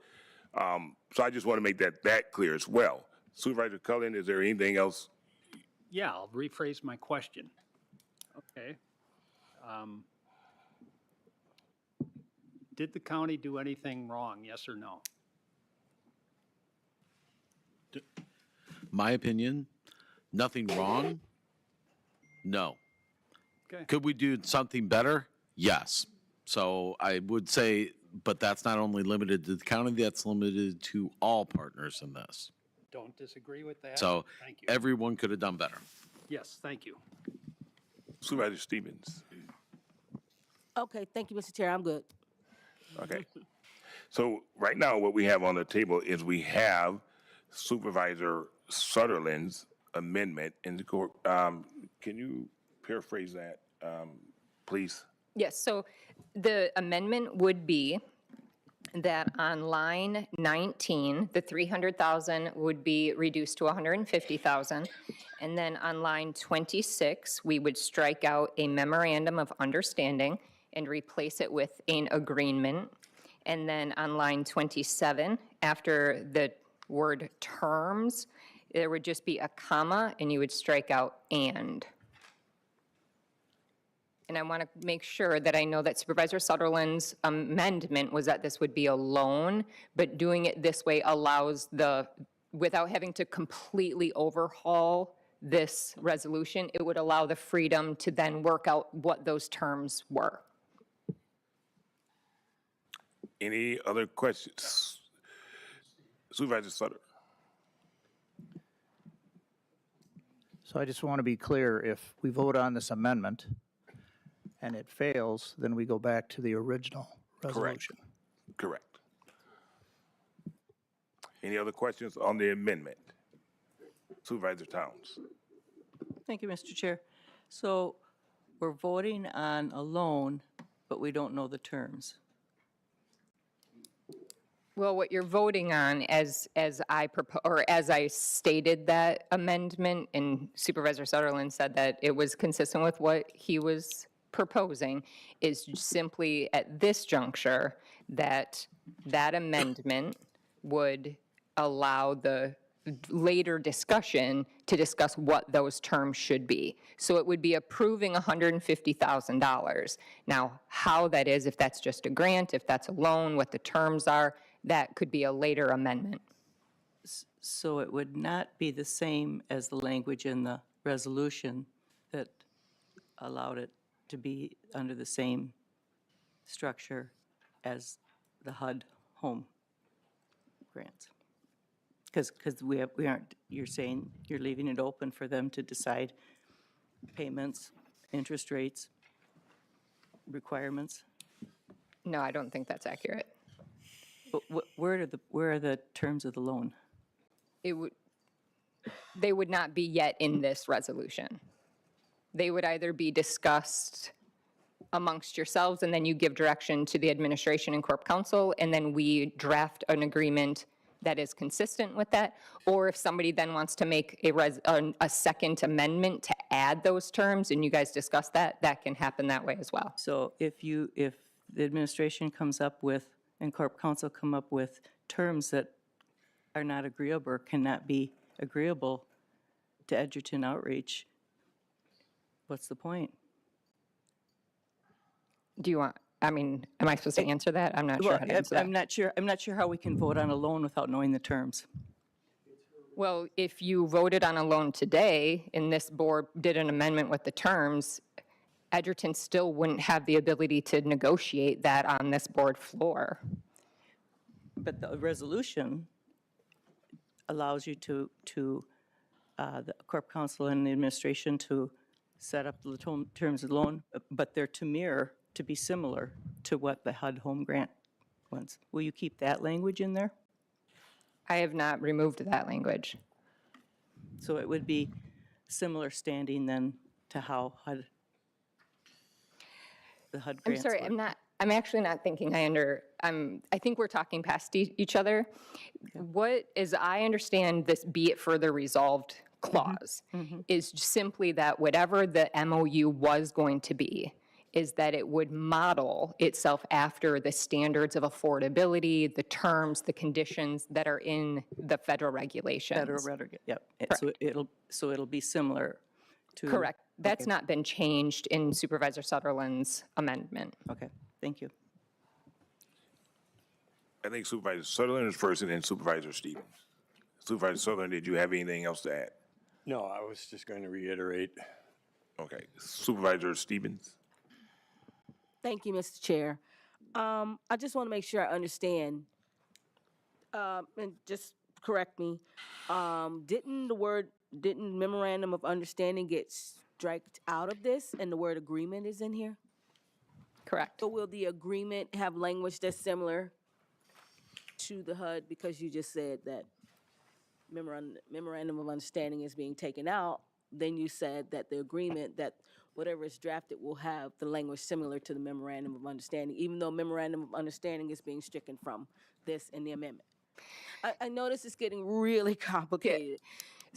So I just want to make that clear as well. Supervisor Cullen, is there anything else? Yeah, I'll rephrase my question. Okay. Did the county do anything wrong, yes or no? My opinion, nothing wrong. No. Okay. Could we do something better? Yes. So I would say, but that's not only limited to the county, that's limited to all partners in this. Don't disagree with that. So Thank you. everyone could have done better. Yes, thank you. Supervisor Stevens. Okay, thank you, Mr. Chair, I'm good. Okay. So right now, what we have on the table is we have Supervisor Sutherland's amendment in the court. Can you paraphrase that, please? Yes, so the amendment would be that on line 19, the 300,000 would be reduced to 150,000. And then on line 26, we would strike out a memorandum of understanding and replace it with an agreement. And then on line 27, after the word terms, there would just be a comma and you would strike out and. And I want to make sure that I know that Supervisor Sutherland's amendment was that this would be a loan, but doing it this way allows the without having to completely overhaul this resolution, it would allow the freedom to then work out what those terms were. Any other questions? Supervisor Sutter. So I just want to be clear, if we vote on this amendment and it fails, then we go back to the original resolution. Correct. Any other questions on the amendment? Supervisor Towns. Thank you, Mr. Chair. So we're voting on a loan, but we don't know the terms. Well, what you're voting on, as I stated that amendment, and Supervisor Sutherland said that it was consistent with what he was proposing, is simply at this juncture that that amendment would allow the later discussion to discuss what those terms should be. So it would be approving $150,000. Now, how that is, if that's just a grant, if that's a loan, what the terms are, that could be a later amendment. So it would not be the same as the language in the resolution that allowed it to be under the same structure as the HUD home grants. Because we aren't, you're saying you're leaving it open for them to decide payments, interest rates, requirements? No, I don't think that's accurate. But where are the terms of the loan? They would not be yet in this resolution. They would either be discussed amongst yourselves, and then you give direction to the administration and Corp Council, and then we draft an agreement that is consistent with that. Or if somebody then wants to make a second amendment to add those terms, and you guys discuss that, that can happen that way as well. So if the administration comes up with, and Corp Council come up with terms that are not agreeable or cannot be agreeable to Edgerton Outreach, what's the point? Do you want, am I supposed to answer that? I'm not sure how to answer that. I'm not sure how we can vote on a loan without knowing the terms. Well, if you voted on a loan today and this board did an amendment with the terms, Edgerton still wouldn't have the ability to negotiate that on this board floor. But the resolution allows you the Corp Council and the administration to set up the terms of the loan, but they're to be similar to what the HUD home grant ones. Will you keep that language in there? I have not removed that language. So it would be similar standing then to how the HUD I'm grants sorry, work. I'm actually not thinking I think we're talking past each other. What, as I understand this be it further resolved clause, is simply that whatever the MOU was going to be, is that it would model itself after the standards of affordability, the terms, the conditions that are in the federal regulations. Yep. So it'll be similar to. Correct. That's not been changed in Supervisor Sutherland's amendment. Okay, thank you. I think Supervisor Sutherland is first and then Supervisor Stevens. Supervisor Sutherland, did you have anything else to add? No, I was just going to reiterate. Okay. Supervisor Stevens? Thank you, Mr. Chair. I just want to make sure I understand, and just correct me. Didn't memorandum of understanding get striked out of this and the word agreement is in here? Correct. So will the agreement have language that's similar to the HUD, because you just said that memorandum of understanding is being taken out, then you said that the agreement, that whatever is drafted will have the language similar to the memorandum of understanding, even though memorandum of understanding is being stricken from this in the amendment. I know this is getting really complicated.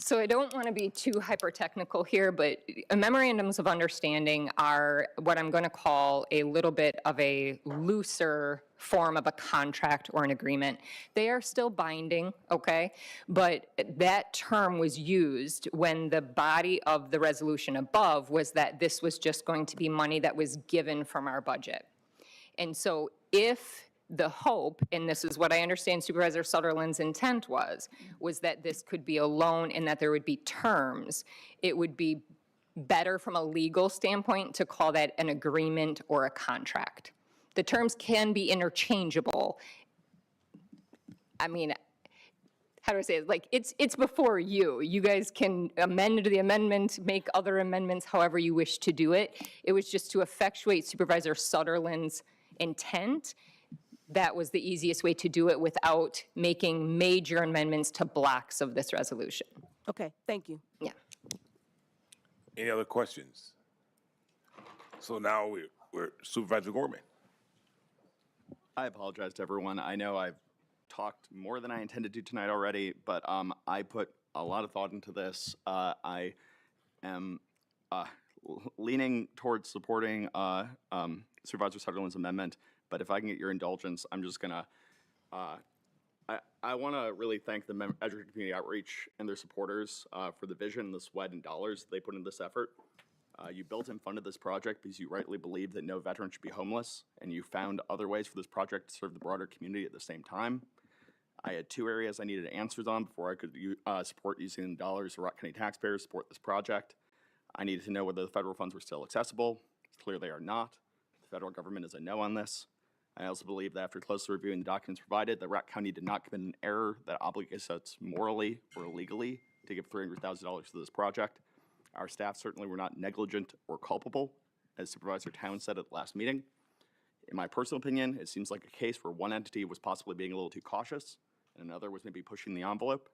So I don't want to be too hyper-technical here, but memorandums of understanding are what I'm going to call a little bit of a looser form of a contract or an agreement. They are still binding, okay? But that term was used when the body of the resolution above was that this was just going to be money that was given from our budget. And so if the hope, and this is what I understand Supervisor Sutherland's intent was that this could be a loan and that there would be terms. It would be better from a legal standpoint to call that an agreement or a contract. The terms can be interchangeable. I mean, how do I say it? Like, it's before you. You guys can amend the amendment, make other amendments, however you wish to do it. It was just to effectuate Supervisor Sutherland's intent. That was the easiest way to do it without making major amendments to blocks of this resolution. Okay, thank you. Yeah. Any other questions? So now we're Supervisor Gorman. I apologize to everyone. I know I've talked more than I intended to tonight already, but I put a lot of thought into this. I am leaning towards supporting Supervisor Sutherland's amendment, but if I can get your indulgence, I'm just gonna, I want to really thank the Edgerton Community Outreach and their supporters for the vision, the sweat, and dollars they put into this effort. You built and funded this project because you rightly believe that no veteran should be homeless, and you found other ways for this project to serve the broader community at the same time. I had two areas I needed answers on before I could support using the dollars of Rock County taxpayers to support this project. I needed to know whether the federal funds were still accessible. It's clear they are not. The federal government is a no on this. I also believe that after closely reviewing the documents provided, that Rock County did not commit an error that obligates us morally or legally to give $300,000 to this project. Our staff certainly were not negligent or culpable, as Supervisor Towns said at the last meeting. In my personal opinion, it seems like a case where one entity was possibly being a little too cautious and another was maybe pushing the envelope.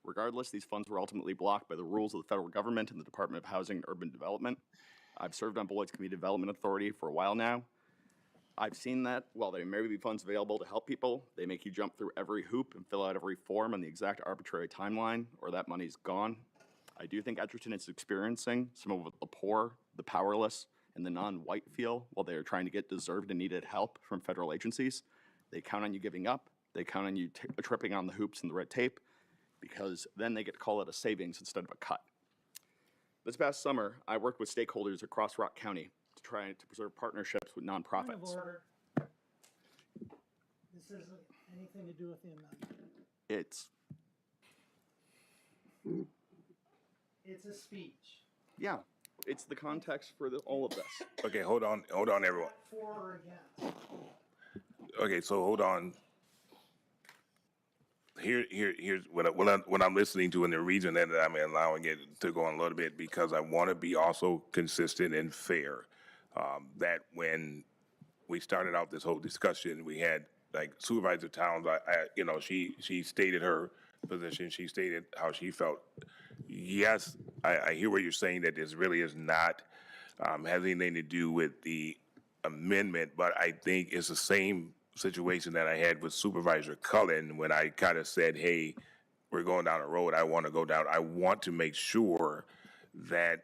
Regardless, these funds were ultimately blocked by the rules of the federal government and the Department of Housing and Urban Development. I've served on Beloit's Community Development Authority for a while now. I've seen that while there may be funds available to help people, they make you jump through every hoop and fill out every form on the exact arbitrary timeline, or that money's gone. I do think Edgerton is experiencing some of the poor, the powerless, and the non-white feel while they are trying to get deserved and needed help from federal agencies. They count on you giving up. They count on you tripping on the hoops and the red tape, because then they get to call it a savings instead of a cut. This past summer, I worked with stakeholders across Rock County to try to preserve partnerships with nonprofits. This isn't anything to do with the amendment. It's a speech. Yeah, it's the context for all of this. Okay, hold on, everyone. For or against? Okay, so hold on. Here's what I'm listening to, and the reason that I'm allowing it to go on a little bit, because I want to be also consistent and fair. That when we started out this whole discussion, we had like Supervisor Towns. She stated her position. She stated how she felt. Yes, I hear what you're saying, that this really is not has anything to do with the amendment, but I think it's the same situation that I had with Supervisor Cullen when I kind of said, hey, we're going down a road I want to go down. I want to make sure that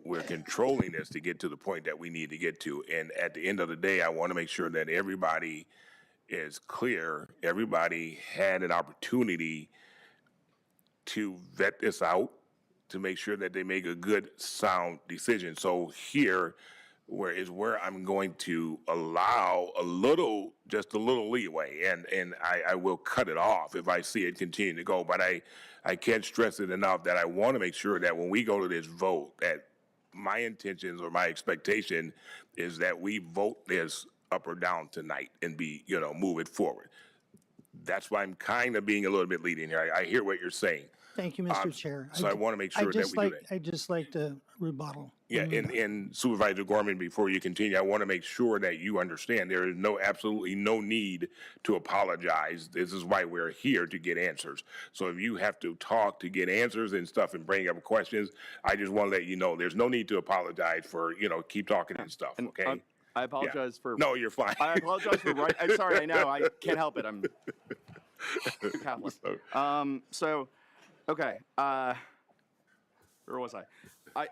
we're controlling this to get to the point that we need to get to. And at the end of the day, I want to make sure that everybody is clear. Everybody had an opportunity to vet this out, to make sure that they make a good, sound decision. So here, where I'm going to allow just a little leeway, and I will cut it off if I see it continue to go. But I can't stress it enough that I want to make sure that when we go to this vote, that my intentions or my expectation is that we vote this up or down tonight and move it forward. That's why I'm kind of being a little bit leading here. I hear what you're saying. Thank you, Mr. Chair. So I want to make sure that we do that. I'd just like to rebuttal. Yeah, and Supervisor Gorman, before you continue, I want to make sure that you understand there is absolutely no need to apologize. This is why we're here, to get answers. So if you have to talk to get answers and stuff and bring up questions, I just want to let you know there's no need to apologize for, keep talking and stuff, okay? I apologize for. No, you're fine. I apologize for. I'm sorry. I know. I can't help it. I'm Catholic. Okay. Where was I?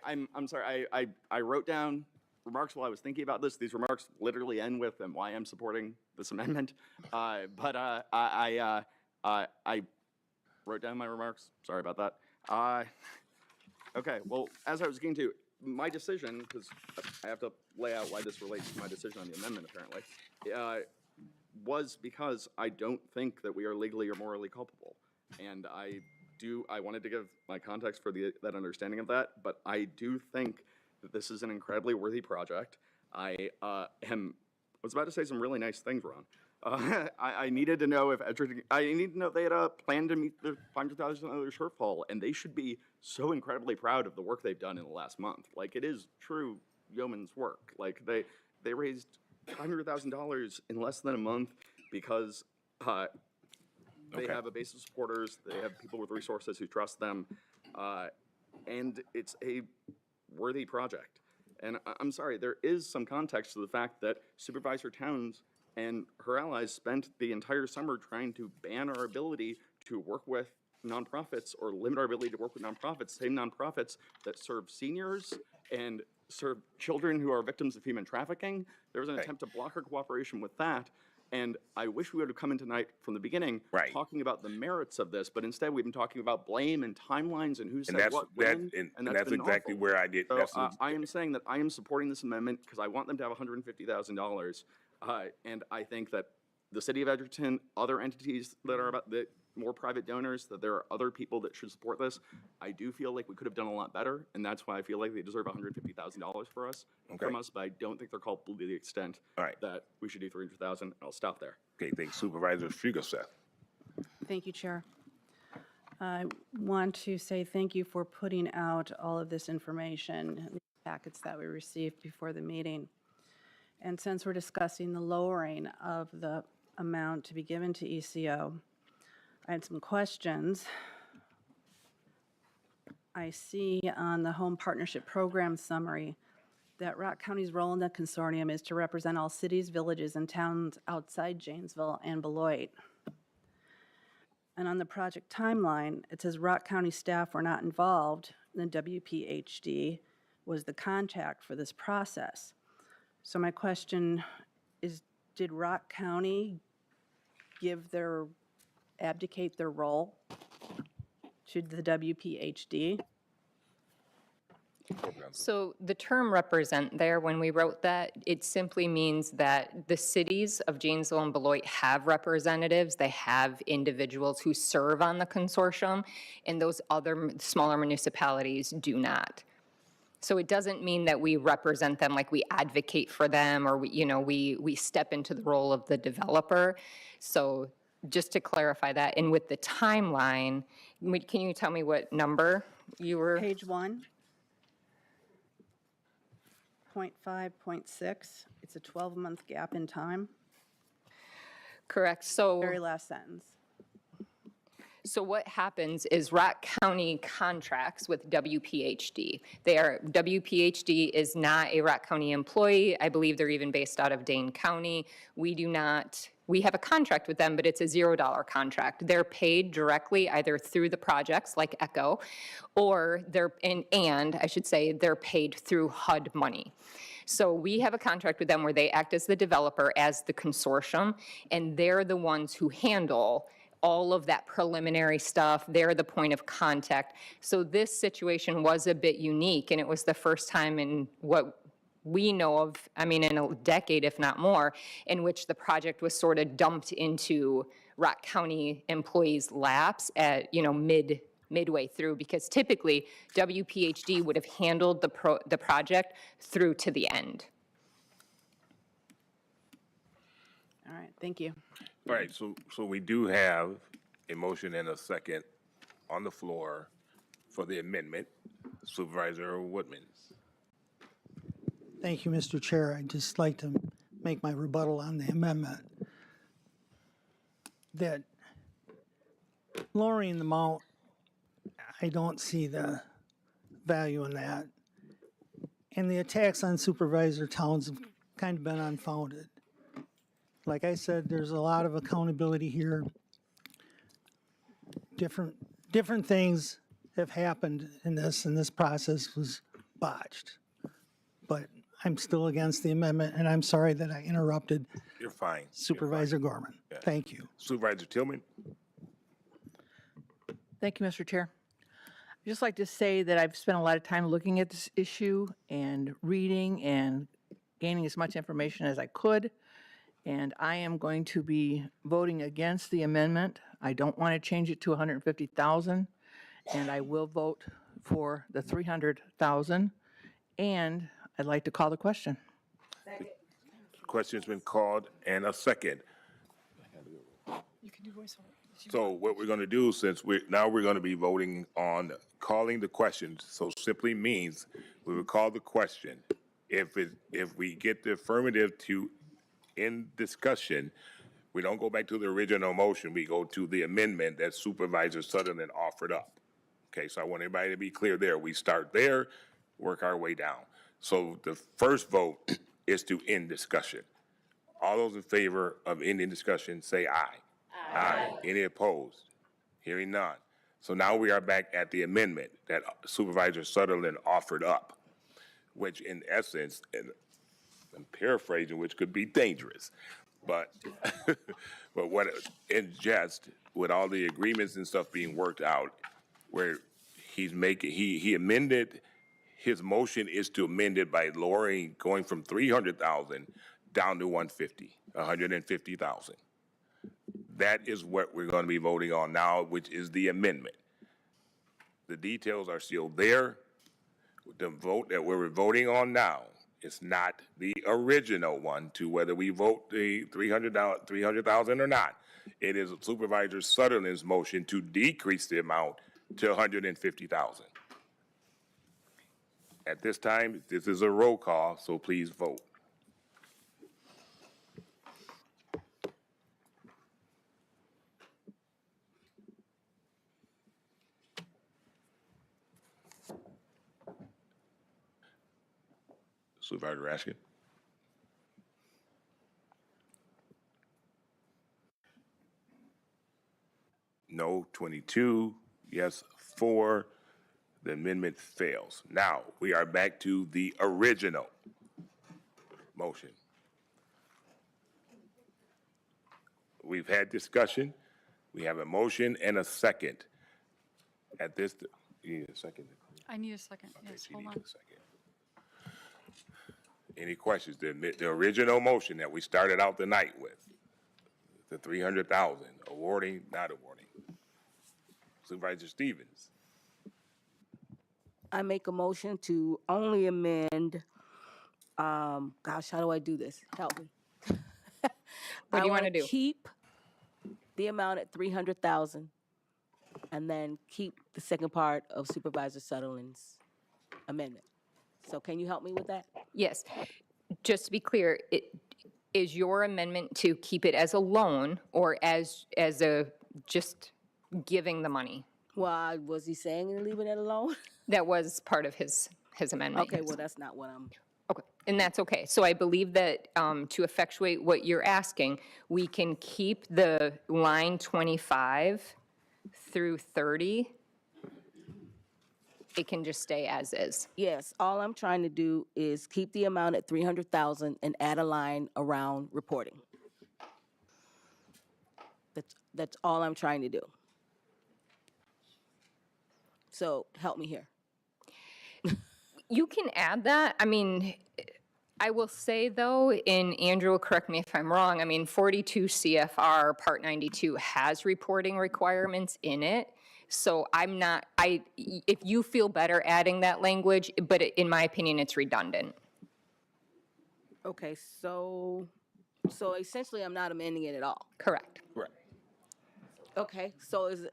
I'm sorry. I wrote down remarks while I was thinking about this. These remarks literally end with and why I'm supporting this amendment. But I wrote down my remarks. Sorry about that. Okay. Well, as I was getting to my decision, because I have to lay out why this relates to my decision on the amendment, apparently. was because I don't think that we are legally or morally culpable. And I wanted to give my context for that understanding of that, but I do think that this is an incredibly worthy project. I was about to say some really nice things, Ron. I needed to know if I needed to know if they had a plan to meet the $500,000 shortfall, and they should be so incredibly proud of the work they've done in the last month. Like, it is true yeoman's work. Like, they raised $500,000 in less than a month because they have a base of supporters, they have people with resources who trust them, and it's a worthy project. And I'm sorry, there is some context to the fact that Supervisor Towns and her allies spent the entire summer trying to ban our ability to work with nonprofits or limit our ability to work with nonprofits, same nonprofits that serve seniors and serve children who are victims of human trafficking. There was an attempt to block our cooperation with that. And I wish we would have come in tonight from the beginning talking about the merits of this, but instead we've been talking about blame and timelines and who said what when, and that's that's been exactly awful. where I did. So I am saying that I am supporting this amendment because I want them to have $150,000. And I think that the city of Edgerton, other entities that are about the more private donors, that there are other people that should support this. I do feel like we could have done a lot better, and that's why I feel like they deserve $150,000 from us, but I don't think they're culpable to the extent that we should do $300,000. I'll stop there. Okay, thanks. Supervisor Fugelseth. Thank you, Chair. I want to say thank you for putting out all of this information, the packets that we received before the meeting. And since we're discussing the lowering of the amount to be given to ECO, I had some questions. I see on the Home Partnership Program summary that Rock County's role in the consortium is to represent all cities, villages, and towns outside Janesville and Beloit. And on the project timeline, it says Rock County staff were not involved. The WPHD was the contact for this process. So my question is, did Rock County abdicate their role to the WPHD? So the term represent there, when we wrote that, it simply means that the cities of Janesville and Beloit have representatives. They have individuals who serve on the consortium, and those other smaller municipalities do not. So it doesn't mean that we represent them, like we advocate for them, or we step into the role of the developer. So just to clarify that, and with the timeline, can you tell me what number you were? Page 1, 0.5.6. It's a 12-month gap in time. Correct. So Very last sentence. So what happens is Rock County contracts with WPHD. WPHD is not a Rock County employee. I believe they're even based out of Dane County. We have a contract with them, but it's a $0 contract. They're paid directly either through the projects like ECHO, or they're paid through HUD money. So we have a contract with them where they act as the developer, as the consortium, and they're the ones who handle all of that preliminary stuff. They're the point of contact. So this situation was a bit unique, and it was the first time in what we know of, in a decade, if not more, in which the project was sort of dumped into Rock County employees' laps at, midway through, because typically WPHD would have handled the project through to the end. All right, thank you. All right, so we do have a motion and a second on the floor for the amendment. Supervisor Woodman. Thank you, Mr. Chair. I'd just like to make my rebuttal on the amendment. That lowering the amount, I don't see the value in that. And the attacks on Supervisor Towns have kind of been unfounded. Like I said, there's a lot of accountability here. Different things have happened in this, and this process was botched. But I'm still against the amendment, and I'm sorry that I interrupted. You're fine. Supervisor Gorman. Yeah. Thank you. Supervisor Tillman. Thank you, Mr. Chair. I'd just like to say that I've spent a lot of time looking at this issue and reading and gaining as much information as I could. and I am going to be voting against the amendment. I don't want to change it to 150,000, and I will vote for the 300,000. And I'd like to call the question. Question's been called and a second. You can do voice vote. So what we're going to do, since we're going to be voting on calling the questions, so simply means we will call the question. If we get the affirmative to end discussion, we don't go back to the original motion, we go to the amendment that Supervisor Sutherland offered up. Okay, so I want everybody to be clear there. We start there, work our way down. So the first vote is to end discussion. All those in favor of ending discussion, say aye. Aye. Any opposed? Hearing none. So now we are back at the amendment that Supervisor Sutherland offered up, which in essence, and I'm paraphrasing, which could be dangerous, but but what in jest, with all the agreements and stuff being worked out, where he's making he amended his motion is to amend it by lowering, going from 300,000 down to 150,000. That is what we're going to be voting on now, which is the amendment. The details are still there. The vote that we're voting on now is not the original one to whether we vote the 300,000 or not. It is Supervisor Sutherland's motion to decrease the amount to 150,000. At this time, this is a roll call, so please vote. Supervisor Raskin? No, 22, yes, 4. The amendment fails. Now, we are back to the original motion. We've had discussion. We have a motion and a second. At this, you need a second? I need a second. Yes, She hold needs on. a second. Any questions? The original motion that we started out the night with, the 300,000, awarding, not awarding. Supervisor Stevens. I make a motion to only amend, gosh, how do I do this? Help me. What do you wanna do? Keep the amount at 300,000 and then keep the second part of Supervisor Sutherland's amendment. So can you help me with that? Yes. Just to be clear, is your amendment to keep it as a loan or as a, just giving the money? Well, was he saying to leave it alone? That was part of his amendment. Okay, well, that's not what I'm, Okay, and that's okay. So I believe that to effectuate what you're asking, we can keep the line 25 through 30. It can just stay as is. yes, all I'm trying to do is keep the amount at 300,000 and add a line around reporting. That's all I'm trying to do. So help me here. You can add that. I mean, I will say though, and Andrew will correct me if I'm wrong, I mean, 42 CFR Part 92 has reporting requirements in it. So I'm not, if you feel better adding that language, but in my opinion, it's redundant. Okay, so essentially I'm not amending it at all. Correct. Correct. Okay, so is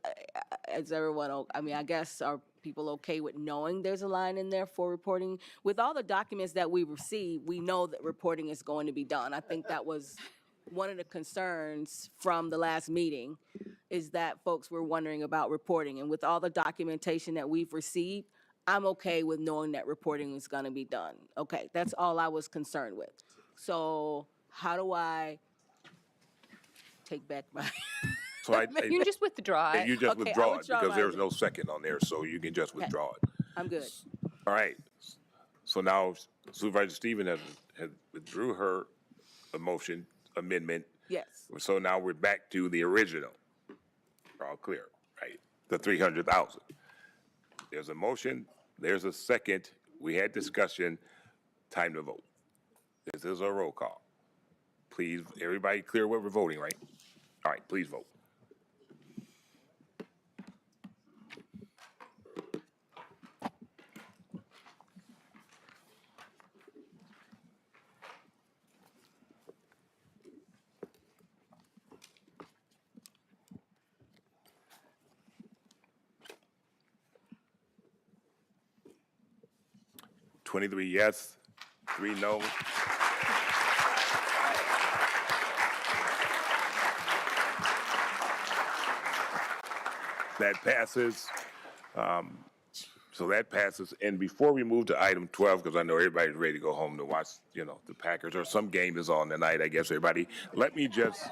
everyone, I mean, I guess are people okay with knowing there's a line in there for reporting? With all the documents that we receive, we know that reporting is going to be done. I think that was one of the concerns from the last meeting, is that folks were wondering about reporting. And with all the documentation that we've received, I'm okay with knowing that reporting is gonna be done. Okay, that's all I was concerned with. So how do I take back my? So You can just withdraw it. You just Okay, I withdraw it withdraw because my there's no second on there, so you can just withdraw it. I'm good. All right. So now Supervisor Stevens has withdrew her motion amendment. Yes. So now we're back to the original. We're all clear, right? The 300,000. There's a motion, there's a second, we had discussion, time to vote. This is a roll call. please, everybody clear what we're voting, right? All right, please vote. Twenty-three yes, 3 no. That passes. So that passes. And before we move to item 12, because I know everybody's ready to go home to watch, the Packers, or some game is on tonight, I guess, everybody. Let me just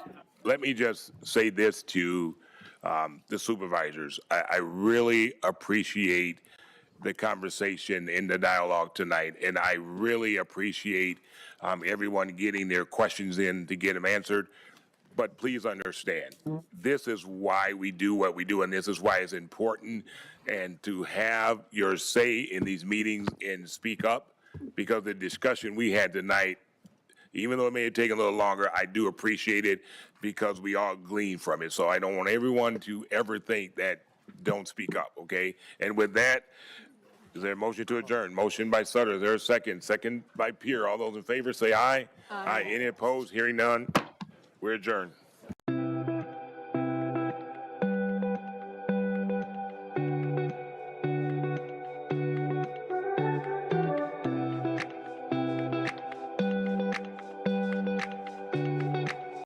say this to the supervisors. I really appreciate the conversation and the dialogue tonight, and I really appreciate everyone getting their questions in to get them answered. But please understand, this is why we do what we do, and this is why it's important, and to have your say in these meetings and speak up, because the discussion we had tonight, even though it may have taken a little longer, I do appreciate it because we all glean from it. So I don't want everyone to ever think that don't speak up, okay? And with that, is there a motion to adjourn? Motion by Sutter, is there a second? Second by Pierre. All those in favor say aye. Aye. Any opposed? Hearing none. We're adjourned.